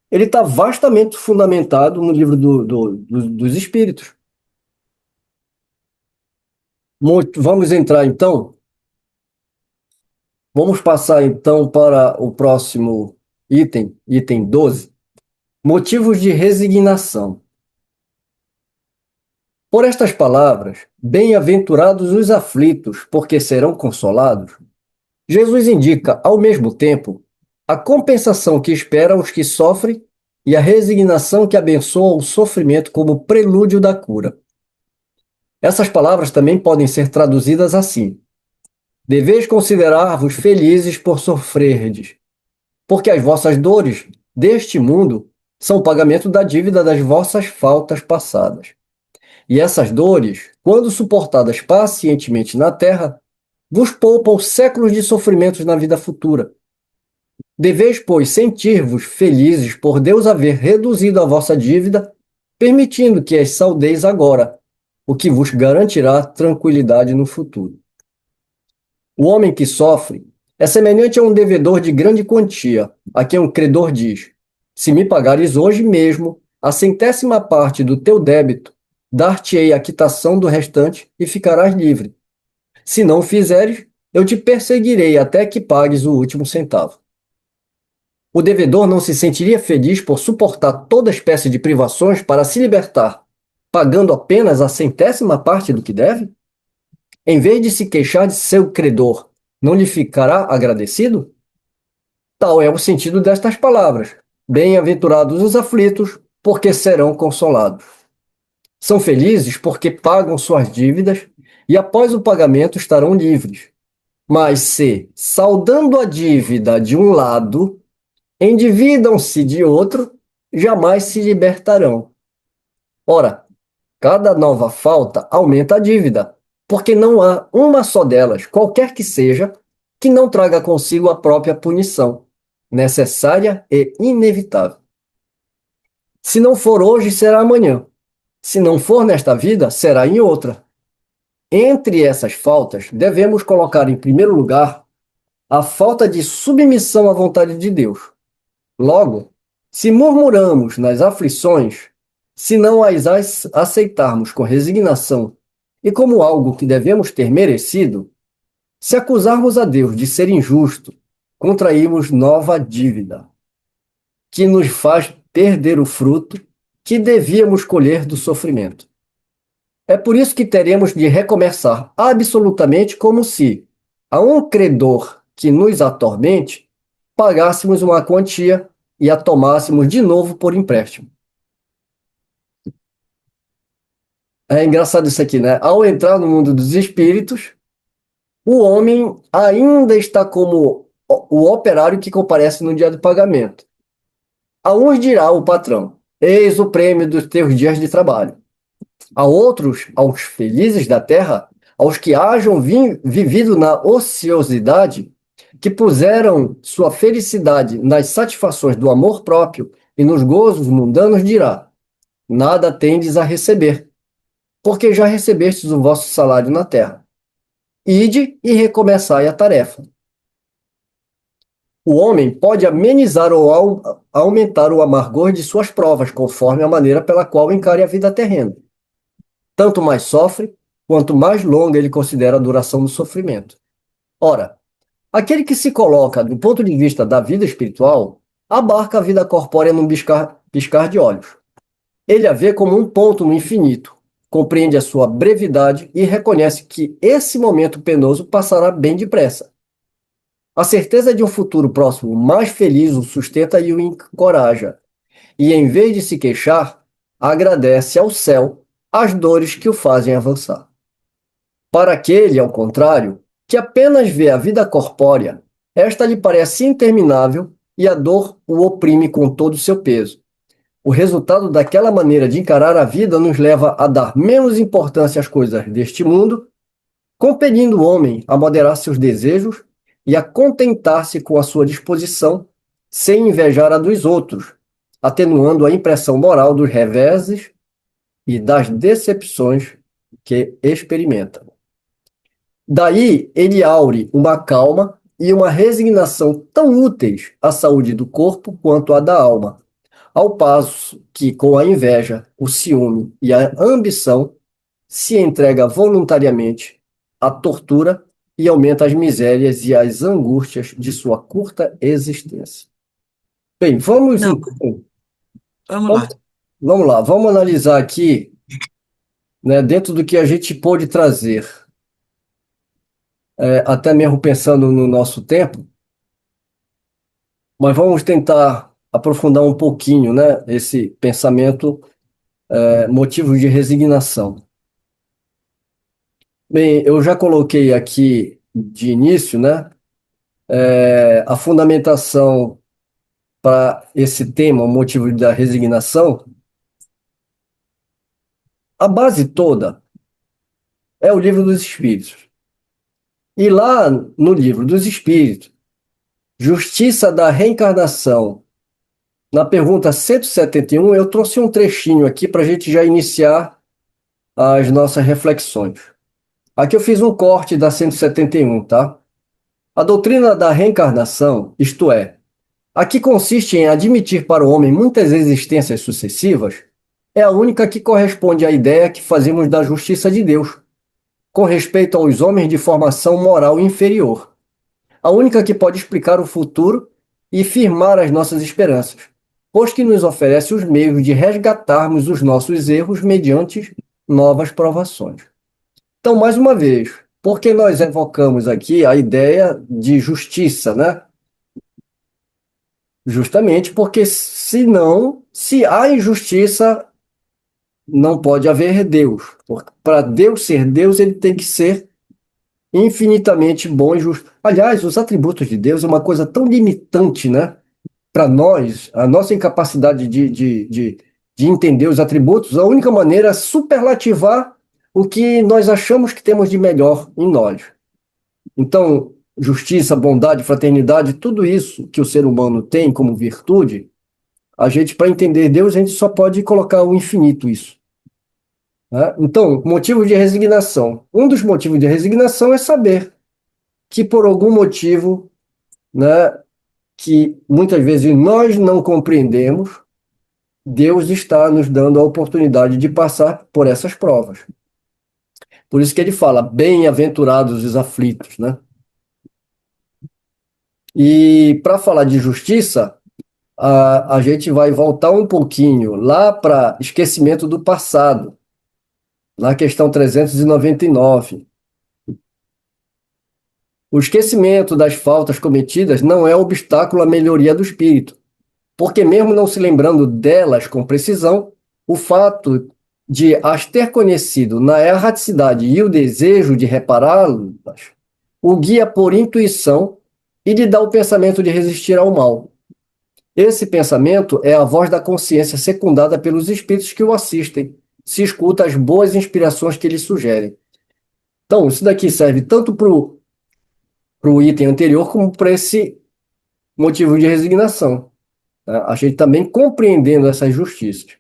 ele está vastamente fundamentado no livro dos Espíritos. Vamos entrar, então, Vamos passar então para o próximo item, item 12. Motivos de resignação. Por estas palavras, bem-aventurados os aflitos, porque serão consolados. Jesus indica, ao mesmo tempo, a compensação que espera os que sofrem e a resignação que abençoa o sofrimento como prelúdio da cura. Essas palavras também podem ser traduzidas assim: deveis considerar-vos felizes por sofrerdes, porque as vossas dores deste mundo são o pagamento da dívida das vossas faltas passadas. E essas dores, quando suportadas pacientemente na terra, vos poupam séculos de sofrimentos na vida futura. Deveis, pois, sentir-vos felizes por Deus haver reduzido a vossa dívida, permitindo que as saldeis agora, o que vos garantirá tranquilidade no futuro. O homem que sofre é semelhante a um devedor de grande quantia, a quem um credor diz: se me pagares hoje mesmo a 100ª parte do teu débito, dar-te-ei a quitação do restante e ficarás livre. Se não o fizeres, eu te perseguirei até que pagues o último centavo. O devedor não se sentiria feliz por suportar toda espécie de privações para se libertar, pagando apenas a 100ª parte do que deve? Em vez de se queixar de seu credor, não lhe ficará agradecido? Tal é o sentido destas palavras. Bem-aventurados os aflitos, porque serão consolados. São felizes porque pagam suas dívidas e após o pagamento estarão livres. Mas se, saldando a dívida de um lado, endividam-se de outro, jamais se libertarão. Ora, cada nova falta aumenta a dívida, porque não há uma só delas, qualquer que seja, que não traga consigo a própria punição, necessária e inevitável. Se não for hoje, será amanhã. Se não for nesta vida, será em outra. Entre essas faltas, devemos colocar em primeiro lugar a falta de submissão à vontade de Deus. Logo, se murmuramos nas aflições, se não as aceitarmos com resignação e como algo que devemos ter merecido, se acusarmos a Deus de ser injusto, contraímos nova dívida, que nos faz perder o fruto que devíamos colher do sofrimento. É por isso que teremos de recomeçar absolutamente como se, a um credor que nos atormente, pagássemos uma quantia e a tomássemos de novo por empréstimo. É engraçado isso aqui, né? Ao entrar no mundo dos espíritos, o homem ainda está como o operário que comparece no dia do pagamento. A uns dirá o patrão: eis o prêmio dos teus dias de trabalho. A outros, aos felizes da terra, aos que hajam vivido na ociosidade, que puseram sua felicidade nas satisfações do amor próprio e nos gozos mundanos, dirá: nada tendes a receber, porque já recebestes o vosso salário na terra. Ide e recomeçai a tarefa. O homem pode amenizar ou aumentar o amargor de suas provas, conforme a maneira pela qual encare a vida terrena. Tanto mais sofre, quanto mais longa ele considera a duração do sofrimento. Ora, aquele que se coloca do ponto de vista da vida espiritual, abarca a vida corpórea num piscar de olhos. Ele a vê como um ponto no infinito, compreende a sua brevidade e reconhece que esse momento penoso passará bem depressa. A certeza de um futuro próximo mais feliz o sustenta e o encoraja, e em vez de se queixar, agradece ao céu as dores que o fazem avançar. Para aquele, ao contrário, que apenas vê a vida corpórea, esta lhe parece interminável e a dor o oprime com todo o seu peso. O resultado daquela maneira de encarar a vida nos leva a dar menos importância às coisas deste mundo, compelindo o homem a moderar seus desejos e a contentar-se com a sua disposição, sem invejar a dos outros, atenuando a impressão moral dos reveses e das decepções que experimenta. Daí ele aure uma calma e uma resignação tão úteis à saúde do corpo quanto à da alma, ao passo que, com a inveja, o ciúme e a ambição, se entrega voluntariamente à tortura e aumenta as misérias e as angústias de sua curta existência. Bem, vamos Não, então, vamos vamos, lá. vamos lá, vamos analisar aqui, né, dentro do que a gente pôde trazer, até mesmo pensando no nosso tempo, mas vamos tentar aprofundar um pouquinho, né, esse pensamento, motivos de resignação. Bem, eu já coloquei aqui de início, né, a fundamentação para esse tema, o motivo da resignação. A base toda é o Livro dos Espíritos. E lá no Livro dos Espíritos, Justiça da Reencarnação, na pergunta 171, eu trouxe um trechinho aqui para a gente já iniciar as nossas reflexões. Aqui eu fiz um corte da 171, tá? A doutrina da reencarnação, isto é, a que consiste em admitir para o homem muitas existências sucessivas, é a única que corresponde à ideia que fazemos da justiça de Deus, com respeito aos homens de formação moral inferior. A única que pode explicar o futuro e firmar as nossas esperanças, pois que nos oferece os meios de resgatarmos os nossos erros mediante novas provações. Então, mais uma vez, por que nós evocamos aqui a ideia de justiça, né? Justamente porque senão, se há injustiça, não pode haver Deus. Para Deus ser Deus, ele tem que ser infinitamente bom e justo. Aliás, os atributos de Deus é uma coisa tão limitante, né? Para nós, a nossa incapacidade de entender os atributos, a única maneira é superlativar o que nós achamos que temos de melhor em nós. Então, justiça, bondade, fraternidade, tudo isso que o ser humano tem como virtude, a gente, para entender Deus, a gente só pode colocar o infinito isso. Né? Então, motivo de resignação. Um dos motivos de resignação é saber que por algum motivo, né, que muitas vezes nós não compreendemos, Deus está nos dando a oportunidade de passar por essas provas. Por isso que ele fala, bem-aventurados os aflitos, né? E para falar de justiça, a gente vai voltar um pouquinho lá para esquecimento do passado, na questão 399. O esquecimento das faltas cometidas não é obstáculo à melhoria do espírito, porque mesmo não se lembrando delas com precisão, o fato de as ter conhecido na erraticidade e o desejo de repará-las, o guia por intuição e lhe dá o pensamento de resistir ao mal. Esse pensamento é a voz da consciência secundada pelos espíritos que o assistem, se escuta as boas inspirações que lhe sugerem. Então, isso daqui serve tanto para o item anterior como para esse motivo de resignação. Né? A gente também compreendendo essas justiças.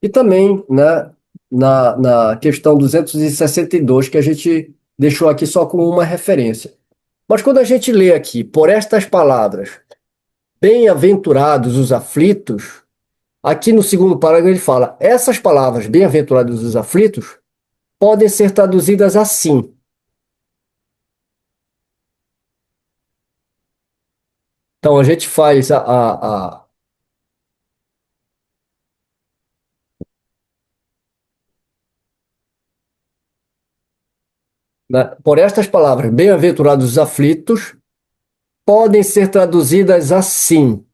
E também, né, na questão 262, que a gente deixou aqui só como uma referência. Mas quando a gente lê aqui, por estas palavras, bem-aventurados os aflitos, aqui no segundo parágrafo ele fala, essas palavras, bem-aventurados os aflitos, podem ser traduzidas assim. Então a gente faz né, por estas palavras, bem-aventurados os aflitos, podem ser traduzidas assim.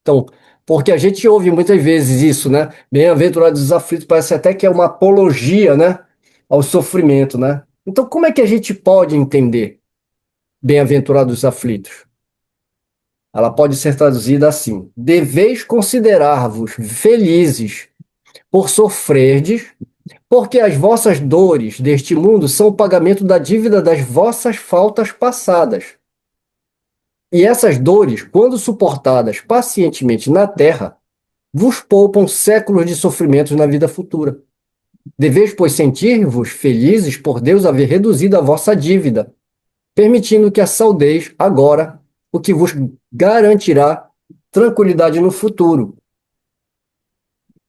Então, porque a gente ouve muitas vezes isso, né? Bem-aventurados os aflitos, parece até que é uma apologia, né, ao sofrimento, né? Então, como é que a gente pode entender bem-aventurados os aflitos? Ela pode ser traduzida assim: deveis considerar-vos felizes por sofrerdes, porque as vossas dores deste mundo são o pagamento da dívida das vossas faltas passadas. E essas dores, quando suportadas pacientemente na terra, vos poupam séculos de sofrimentos na vida futura. Deveis, pois, sentir-vos felizes por Deus haver reduzido a vossa dívida, permitindo que a saudeis agora, o que vos garantirá tranquilidade no futuro.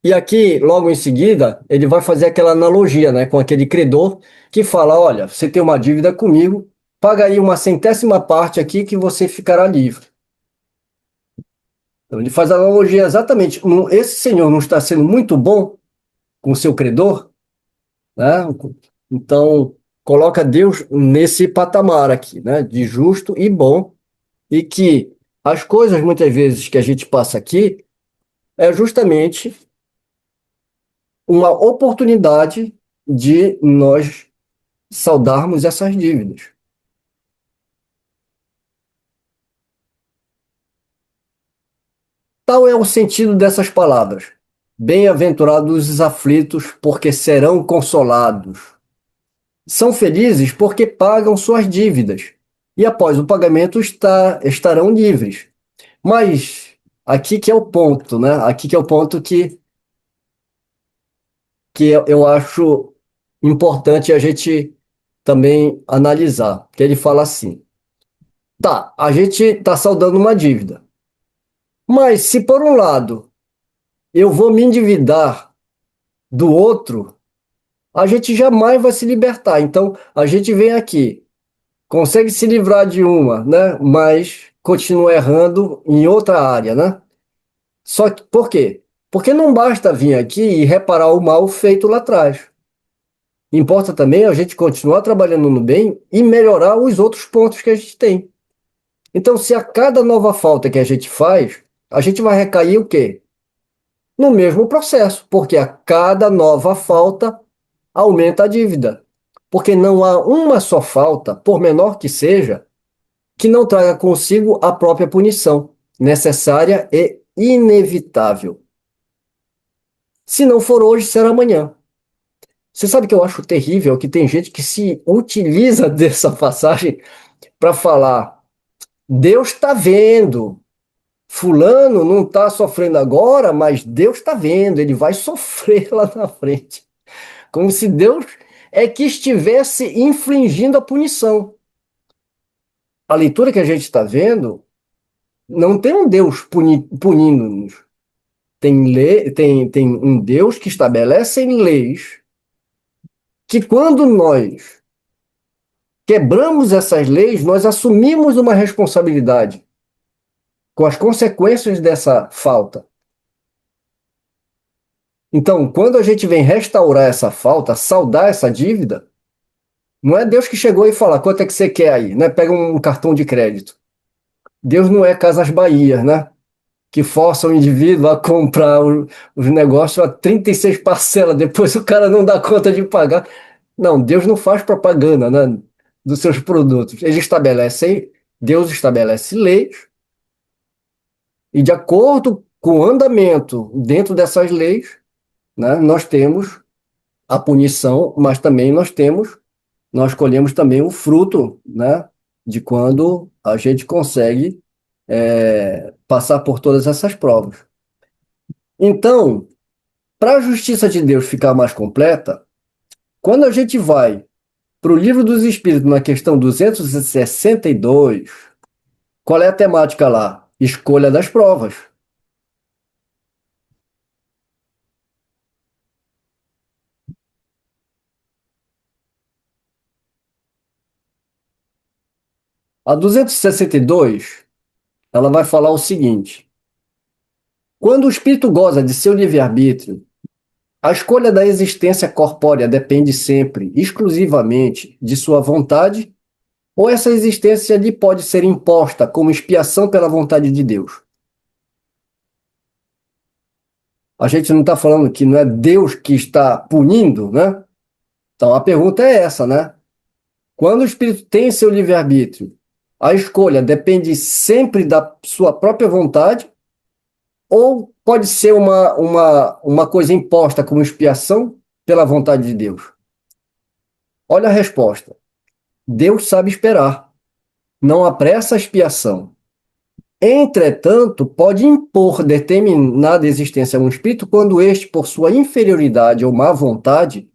E aqui, logo em seguida, ele vai fazer aquela analogia, né, com aquele credor que fala, olha, você tem uma dívida comigo, paga aí uma centésima parte aqui que você ficará livre. Então, ele faz a analogia exatamente. Esse senhor não está sendo muito bom com o seu credor, né? Então, coloca Deus nesse patamar aqui, né? De justo e bom, e que as coisas, muitas vezes, que a gente passa aqui, é justamente uma oportunidade de nós saldarmos essas dívidas. Tal é o sentido dessas palavras. Bem-aventurados os aflitos, porque serão consolados. São felizes porque pagam suas dívidas, e após o pagamento estarão livres. Mas aqui que é o ponto, né? Aqui que é o ponto que eu acho importante a gente também analisar. Que ele fala assim: tá, a gente está saldando uma dívida. Mas se por um lado eu vou me endividar do outro, a gente jamais vai se libertar. Então a gente vem aqui, consegue se livrar de uma, né? Mas continua errando em outra área, né? Só que por quê? Porque não basta vir aqui e reparar o mal feito lá atrás. Importa também a gente continuar trabalhando no bem e melhorar os outros pontos que a gente tem. Então, se a cada nova falta que a gente faz, a gente vai recair o quê? No mesmo processo, porque a cada nova falta aumenta a dívida. Porque não há uma só falta, por menor que seja, que não traga consigo a própria punição, necessária e inevitável. Se não for hoje, será amanhã. Você sabe que eu acho terrível que tem gente que se utiliza dessa passagem para falar: Deus está vendo, fulano não está sofrendo agora, mas Deus está vendo, ele vai sofrer lá na frente. Como se Deus é que estivesse infligindo a punição. A leitura que a gente está vendo não tem um Deus punindo-nos. Tem um Deus que estabelece leis que, quando nós quebramos essas leis, nós assumimos uma responsabilidade com as consequências dessa falta. Então, quando a gente vem restaurar essa falta, saldar essa dívida, não é Deus que chegou e fala: quanto é que você quer aí, né? Pega um cartão de crédito. Deus não é Casas Bahia, né? Que força o indivíduo a comprar os negócios a 36 parcelas, depois o cara não dá conta de pagar. Não, Deus não faz propaganda, né, dos seus produtos. Deus estabelece leis, e de acordo com o andamento dentro dessas leis, né, nós temos a punição, mas também nós colhemos também o fruto, né, de quando a gente consegue passar por todas essas provas. Então, para a justiça de Deus ficar mais completa, quando a gente vai para o Livro dos Espíritos, na questão 262, qual é a temática lá? Escolha das provas. A 262, ela vai falar o seguinte: quando o espírito goza de seu livre-arbítrio, a escolha da existência corpórea depende sempre, exclusivamente, de sua vontade, ou essa existência lhe pode ser imposta como expiação pela vontade de Deus? A gente não está falando que não é Deus que está punindo, né? Então a pergunta é essa, né? Quando o espírito tem seu livre-arbítrio, a escolha depende sempre da sua própria vontade, ou pode ser uma coisa imposta como expiação pela vontade de Deus? Olha a resposta. Deus sabe esperar. Não apressa a expiação. Entretanto, pode impor determinada existência a um espírito quando este, por sua inferioridade ou má vontade,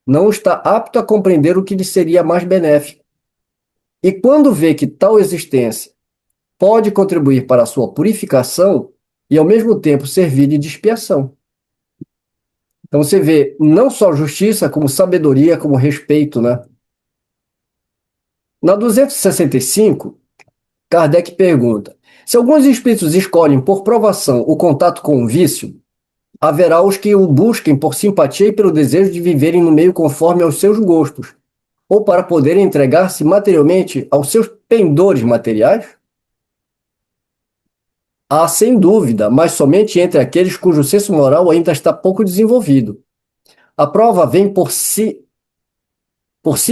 não está apto a compreender o que lhe seria mais benéfico. E quando vê que tal existência pode contribuir para a sua purificação e, ao mesmo tempo, servir-lhe de expiação. Então você vê não só justiça, como sabedoria, como respeito, né? Na 265, Kardec pergunta: se alguns espíritos escolhem por provação o contato com o vício, haverá os que o busquem por simpatia e pelo desejo de viverem no meio conforme aos seus gostos, ou para poderem entregar-se materialmente aos seus pendores materiais? Há, sem dúvida, mas somente entre aqueles cujo senso moral ainda está pouco desenvolvido. A prova vem por si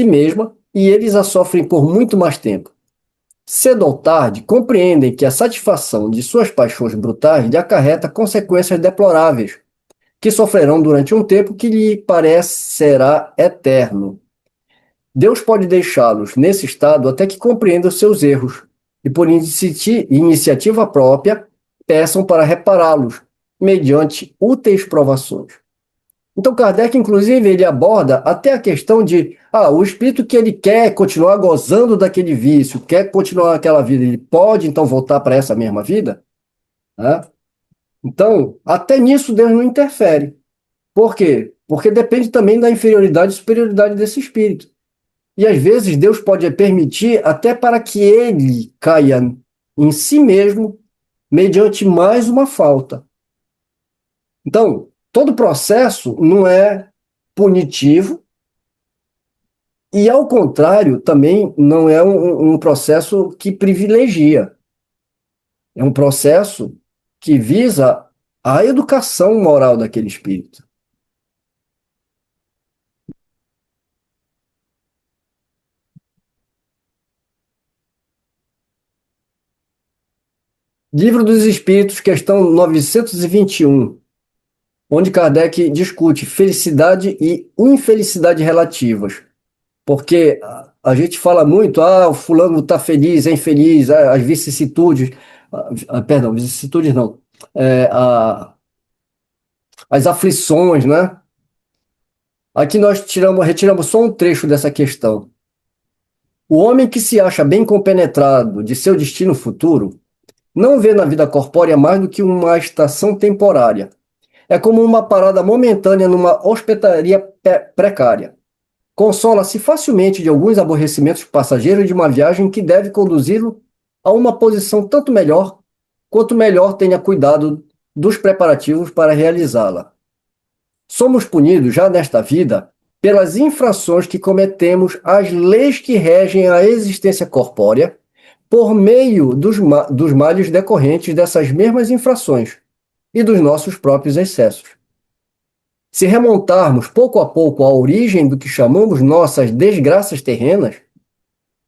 mesma e eles a sofrem por muito mais tempo. Cedo ou tarde, compreendem que a satisfação de suas paixões brutais lhe acarreta consequências deploráveis, que sofrerão durante um tempo que lhe parecerá eterno. Deus pode deixá-los nesse estado até que compreendam seus erros e, por iniciativa própria, peçam para repará-los, mediante úteis provações. Então, Kardec, inclusive, ele aborda até a questão de o espírito que ele quer continuar gozando daquele vício, quer continuar aquela vida, ele pode, então, voltar para essa mesma vida? Né? Então, até nisso Deus não interfere. Por quê? Porque depende também da inferioridade e superioridade desse espírito. E às vezes Deus pode permitir até para que ele caia em si mesmo mediante mais uma falta. Então, todo processo não é punitivo e, ao contrário, também não é um processo que privilegia. É um processo que visa a educação moral daquele espírito. Livro dos Espíritos, questão 921, onde Kardec discute felicidade e infelicidade relativas. Porque a gente fala muito, o fulano está feliz, é infeliz, as vicissitudes, perdão, vicissitudes não, as aflições, né? Aqui nós retiramos só um trecho dessa questão. O homem que se acha bem compenetrado de seu destino futuro não vê na vida corpórea mais do que uma estação temporária. É como uma parada momentânea numa hospedaria precária. Consola-se facilmente de alguns aborrecimentos passageiros de uma viagem que deve conduzi-lo a uma posição tanto melhor, quanto melhor tenha cuidado dos preparativos para realizá-la. Somos punidos já nesta vida pelas infrações que cometemos às leis que regem a existência corpórea, por meio dos males decorrentes dessas mesmas infrações e dos nossos próprios excessos. Se remontarmos pouco a pouco à origem do que chamamos nossas desgraças terrenas,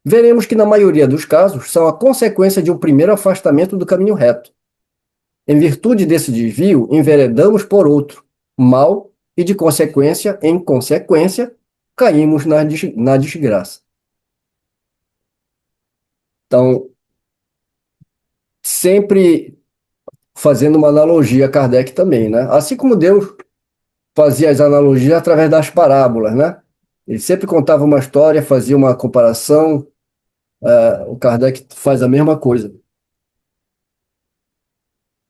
veremos que, na maioria dos casos, são a consequência de um primeiro afastamento do caminho reto. Em virtude desse desvio, enveredamos por outro, mal, e de consequência em consequência, caímos na desgraça. Então, sempre fazendo uma analogia a Kardec também, né? Assim como Deus fazia as analogias através das parábolas, né? Ele sempre contava uma história, fazia uma comparação, o Kardec faz a mesma coisa,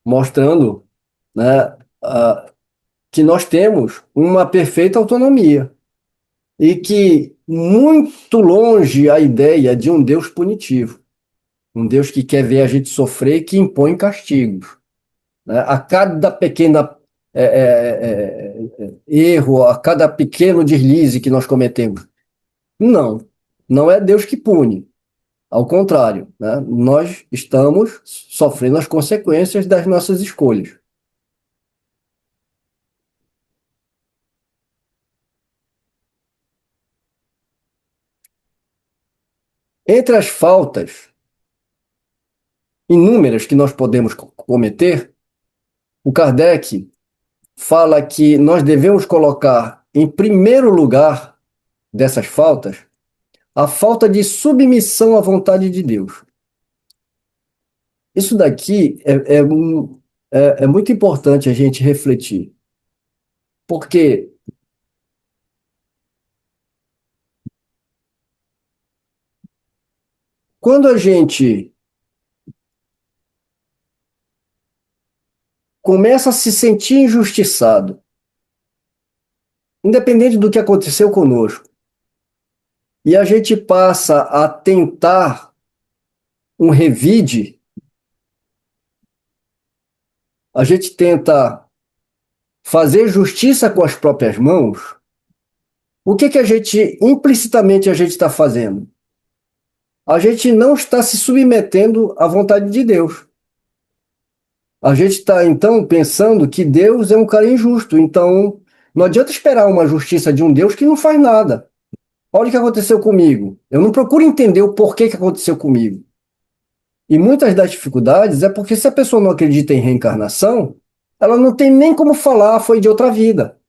mostrando, né, que nós temos uma perfeita autonomia e que muito longe a ideia de um Deus punitivo, um Deus que quer ver a gente sofrer e que impõe castigos, né? A cada pequena erro, a cada pequeno deslize que nós cometemos. Não, não é Deus que pune. Ao contrário, né? Nós estamos sofrendo as consequências das nossas escolhas. Entre as faltas inúmeras que nós podemos cometer, o Kardec fala que nós devemos colocar em primeiro lugar dessas faltas a falta de submissão à vontade de Deus. Isso daqui é muito importante a gente refletir, porque quando a gente começa a se sentir injustiçado, independente do que aconteceu conosco, e a gente passa a tentar um revide, a gente tenta fazer justiça com as próprias mãos, o que a gente, implicitamente, a gente está fazendo? A gente não está se submetendo à vontade de Deus. A gente está, então, pensando que Deus é um cara injusto. Então, não adianta esperar uma justiça de um Deus que não faz nada. Olha o que aconteceu comigo. Eu não procuro entender o porquê que aconteceu comigo. E muitas das dificuldades é porque se a pessoa não acredita em reencarnação, ela não tem nem como falar foi de outra vida.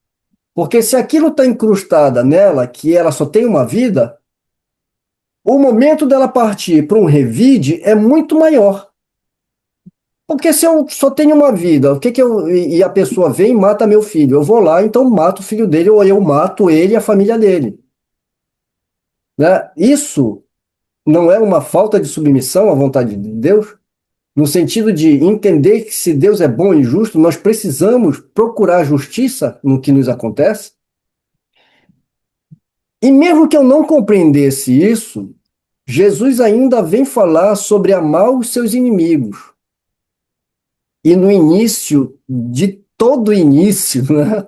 Porque se aquilo está incrustada nela, que ela só tem uma vida, o momento dela partir para um revide é muito maior. Porque se eu só tenho uma vida, o que que eu e a pessoa vem e mata meu filho, eu vou lá, então mato o filho dele ou eu mato ele e a família dele, né? Isso não é uma falta de submissão à vontade de Deus, no sentido de entender que se Deus é bom e justo, nós precisamos procurar justiça no que nos acontece. E mesmo que eu não compreendesse isso, Jesus ainda vem falar sobre amar os seus inimigos. E no início de todo início, né,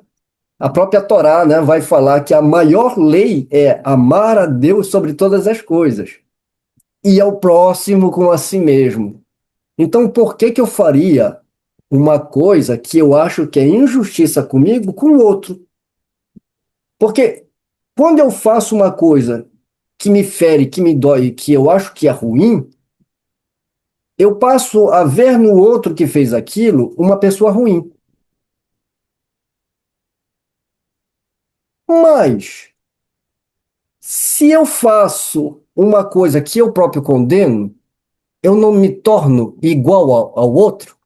a própria Torá, né, vai falar que a maior lei é amar a Deus sobre todas as coisas e ao próximo como a si mesmo. Então, por que eu faria uma coisa que eu acho que é injustiça comigo com o outro? Porque quando eu faço uma coisa que me fere, que me dói, que eu acho que é ruim, eu passo a ver no outro que fez aquilo uma pessoa ruim. Mas, se eu faço uma coisa que eu próprio condeno, eu não me torno igual ao outro,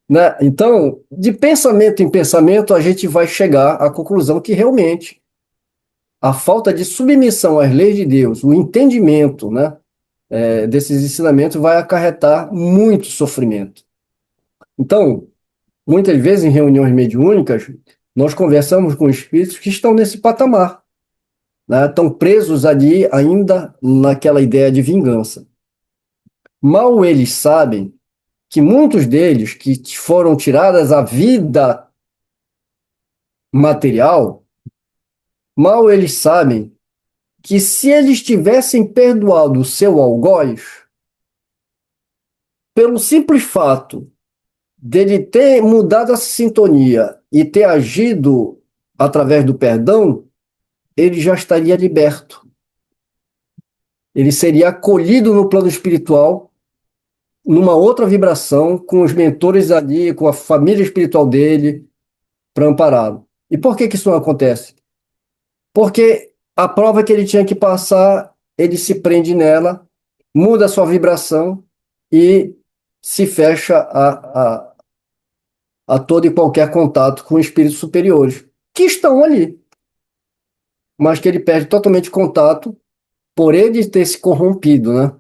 né? Então, de pensamento em pensamento, a gente vai chegar à conclusão que realmente a falta de submissão às leis de Deus, o entendimento, né, desses ensinamentos vai acarretar muito sofrimento. Então, muitas vezes em reuniões mediúnicas, nós conversamos com espíritos que estão nesse patamar, né, estão presos ali ainda naquela ideia de vingança. Mal eles sabem que muitos deles que foram tiradas a vida material, mal eles sabem que se eles tivessem perdoado o seu algoz, pelo simples fato dele ter mudado essa sintonia e ter agido através do perdão, ele já estaria liberto. Ele seria acolhido no plano espiritual, numa outra vibração, com os mentores ali, com a família espiritual dele, para ampará-lo. E por que isso não acontece? Porque a prova que ele tinha que passar, ele se prende nela, muda a sua vibração e se fecha a todo e qualquer contato com espíritos superiores, que estão ali, mas que ele perde totalmente contato por ele ter se corrompido, né?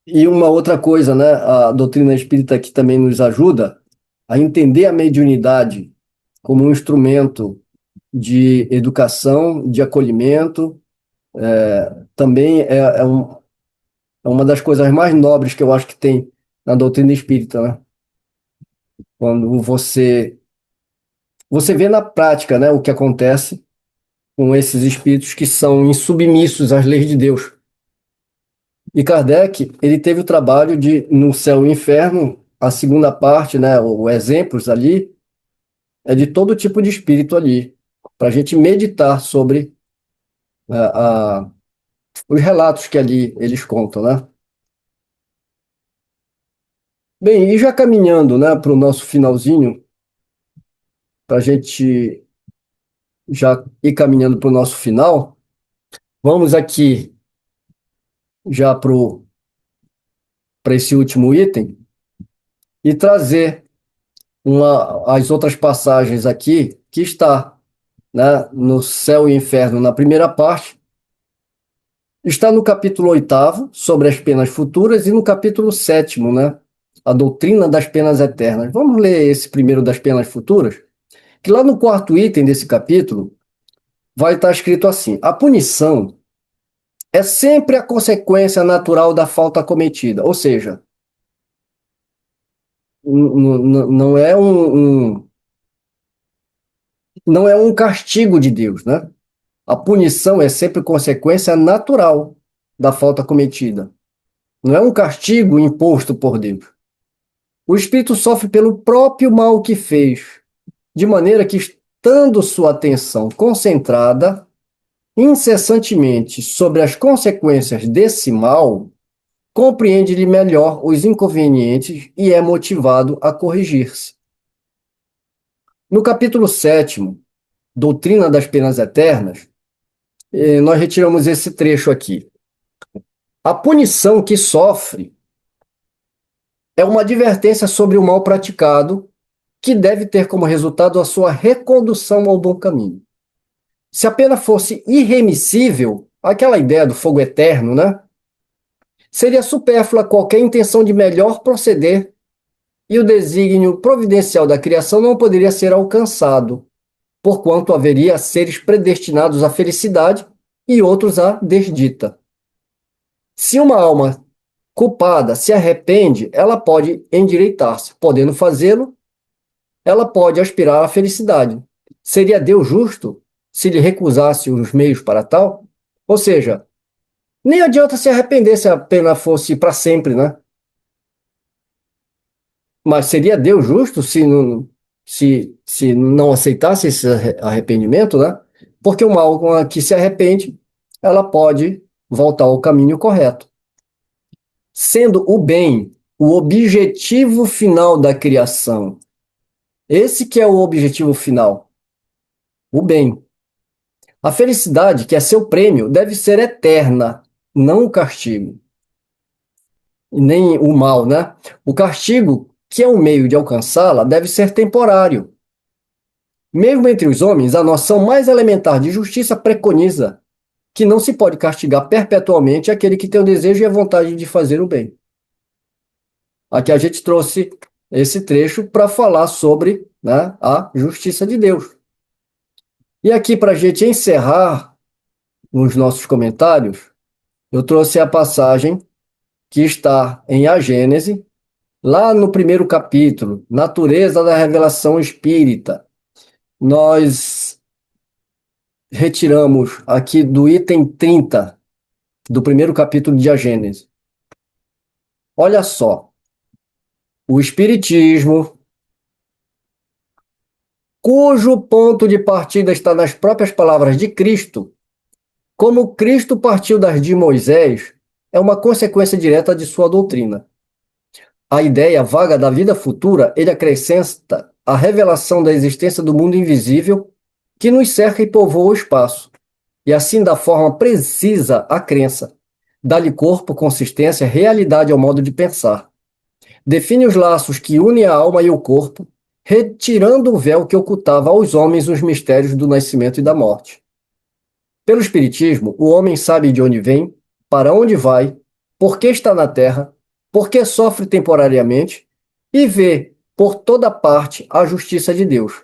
E uma outra coisa, né? A doutrina espírita que também nos ajuda a entender a mediunidade como um instrumento de educação, de acolhimento, também é uma das coisas mais nobres que eu acho que tem na doutrina espírita, né? Quando você vê na prática, né, o que acontece com esses espíritos que são insubmissos às leis de Deus. E Kardec, ele teve o trabalho de, no Céu e Inferno, a segunda parte, né, os exemplos ali, é de todo tipo de espírito ali, para a gente meditar sobre os relatos que ali eles contam, né? Bem, e já caminhando, né, para o nosso finalzinho, para a gente já ir caminhando para o nosso final, vamos aqui já para esse último item e trazer as outras passagens aqui que está, né, no Céu e Inferno na primeira parte, está no capítulo 8º, sobre as penas futuras, e no capítulo 7º, né, a doutrina das penas eternas. Vamos ler esse primeiro das penas futuras? que lá no quarto item desse capítulo vai estar escrito assim: a punição é sempre a consequência natural da falta cometida, ou seja, não é não é um castigo de Deus, né? A punição é sempre consequência natural da falta cometida. Não é um castigo imposto por Deus. O espírito sofre pelo próprio mal que fez, de maneira que, estando sua atenção concentrada incessantemente sobre as consequências desse mal, compreende-lhe melhor os inconvenientes e é motivado a corrigir-se. No capítulo 7º, Doutrina das Penas Eternas, nós retiramos esse trecho aqui. A punição que sofre é uma advertência sobre o mal praticado que deve ter como resultado a sua recondução ao bom caminho. Se a pena fosse irremissível, aquela ideia do fogo eterno, né? Seria supérflua qualquer intenção de melhor proceder e o desígnio providencial da criação não poderia ser alcançado, porquanto haveria seres predestinados à felicidade e outros à desdita. Se uma alma culpada se arrepende, ela pode endireitar-se. Podendo fazê-lo, ela pode aspirar à felicidade. Seria Deus justo se lhe recusasse os meios para tal? Ou seja, nem adianta se arrepender se a pena fosse para sempre, né? Mas seria Deus justo se não aceitasse esse arrependimento, né? Porque uma alma que se arrepende, ela pode voltar ao caminho correto. Sendo o bem o objetivo final da criação, esse que é o objetivo final, o bem. A felicidade, que é seu prêmio, deve ser eterna, não o castigo. Nem o mal, né? O castigo, que é um meio de alcançá-la, deve ser temporário. Mesmo entre os homens, a noção mais elementar de justiça preconiza que não se pode castigar perpetuamente aquele que tem o desejo e a vontade de fazer o bem. Aqui a gente trouxe esse trecho para falar sobre, né, a justiça de Deus. E aqui, para a gente encerrar nos nossos comentários, eu trouxe a passagem que está em A Gênese, lá no primeiro capítulo, Natureza da Revelação Espírita. Nós retiramos aqui do item 30 do primeiro capítulo de A Gênese. Olha só, o Espiritismo, cujo ponto de partida está nas próprias palavras de Cristo, como Cristo partiu das de Moisés, é uma consequência direta de sua doutrina. A ideia vaga da vida futura, ele acrescenta a revelação da existência do mundo invisível que nos cerca e povoa o espaço, e assim dá forma precisa à crença, dá-lhe corpo, consistência, realidade ao modo de pensar. Define os laços que unem a alma e o corpo, retirando o véu que ocultava aos homens os mistérios do nascimento e da morte. Pelo Espiritismo, o homem sabe de onde vem, para onde vai, por que está na Terra, por que sofre temporariamente, e vê por toda parte a justiça de Deus.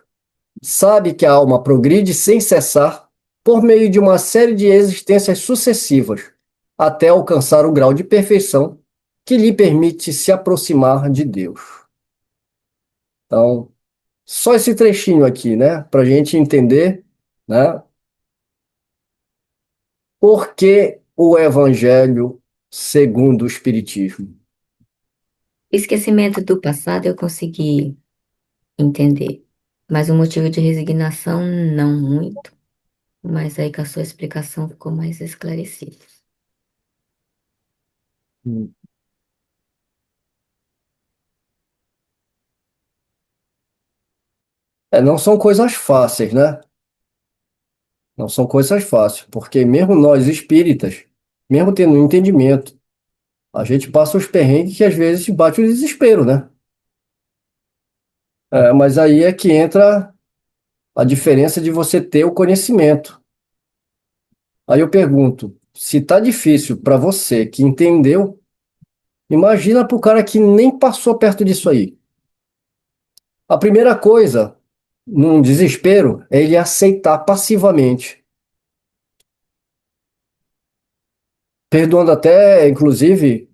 Sabe que a alma progride sem cessar por meio de uma série de existências sucessivas, até alcançar o grau de perfeição que lhe permite se aproximar de Deus. Então, só esse trechinho aqui, né, para a gente entender, né, por que o Evangelho segundo o Espiritismo. Esquecimento do passado eu consegui entender, mas o motivo de resignação não muito. Mas aí com a sua explicação ficou mais esclarecido. Não são coisas fáceis, né? Não são coisas fáceis, porque mesmo nós espíritas, mesmo tendo um entendimento, a gente passa os perrengues que às vezes bate o desespero, né? Mas aí é que entra a diferença de você ter o conhecimento. Aí eu pergunto, se tá difícil para você que entendeu, imagina para o cara que nem passou perto disso aí. A primeira coisa, num desespero, é ele aceitar passivamente, perdoando até, inclusive,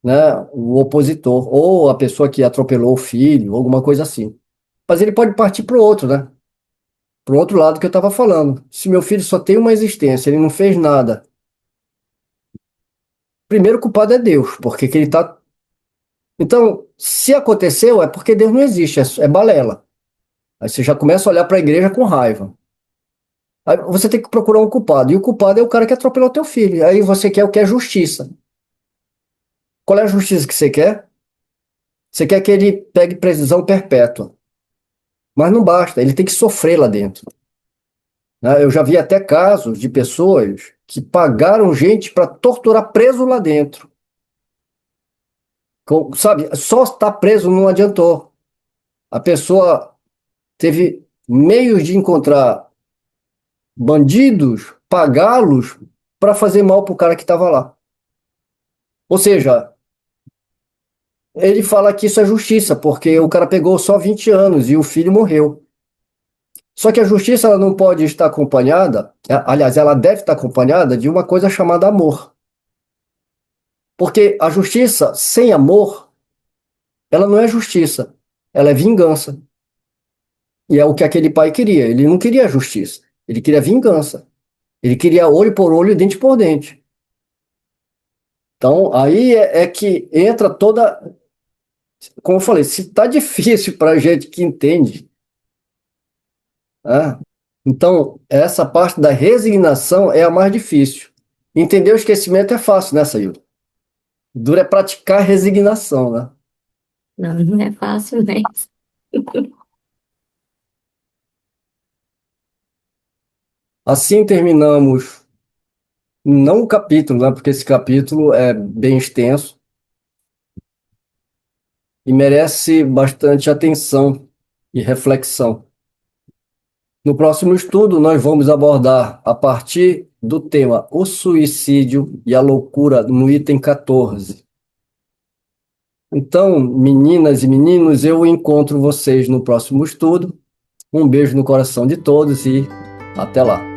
né, o opositor, ou a pessoa que atropelou o filho, alguma coisa assim. Mas ele pode partir para o outro, né? Para o outro lado que eu estava falando. Se meu filho só tem uma existência, ele não fez nada. Primeiro o culpado é Deus, porque que ele está. Então, se aconteceu, é porque Deus não existe, é balela. Aí você já começa a olhar para a igreja com raiva. Aí você tem que procurar um culpado. E o culpado é o cara que atropelou teu filho. Aí você quer o que é justiça. Qual é a justiça que você quer? Você quer que ele pegue prisão perpétua. Mas não basta, ele tem que sofrer lá dentro. Né? Eu já vi até casos de pessoas que pagaram gente para torturar preso lá dentro. Sabe, só estar preso não adiantou. A pessoa teve meios de encontrar bandidos, pagá-los para fazer mal para o cara que estava lá. Ou seja, ele fala que isso é justiça, porque o cara pegou só 20 anos e o filho morreu. Só que a justiça ela não pode estar acompanhada, aliás, ela deve estar acompanhada de uma coisa chamada amor. Porque a justiça sem amor, ela não é justiça, ela é vingança. E é o que aquele pai queria. Ele não queria justiça, ele queria vingança. Ele queria olho por olho, dente por dente. Então, aí é que entra toda. Como eu falei, se está difícil para a gente que entende, né? Então, essa parte da resignação é a mais difícil. Entender o esquecimento é fácil, né, Saíl? Duro é praticar a resignação, né? Não, não é fácil, né? Assim terminamos, não o capítulo, né? Porque esse capítulo é bem extenso e merece bastante atenção e reflexão. No próximo estudo, nós vamos abordar a partir do tema o suicídio e a loucura no item 14. Então, meninas e meninos, eu encontro vocês no próximo estudo. Um beijo no coração de todos e até lá.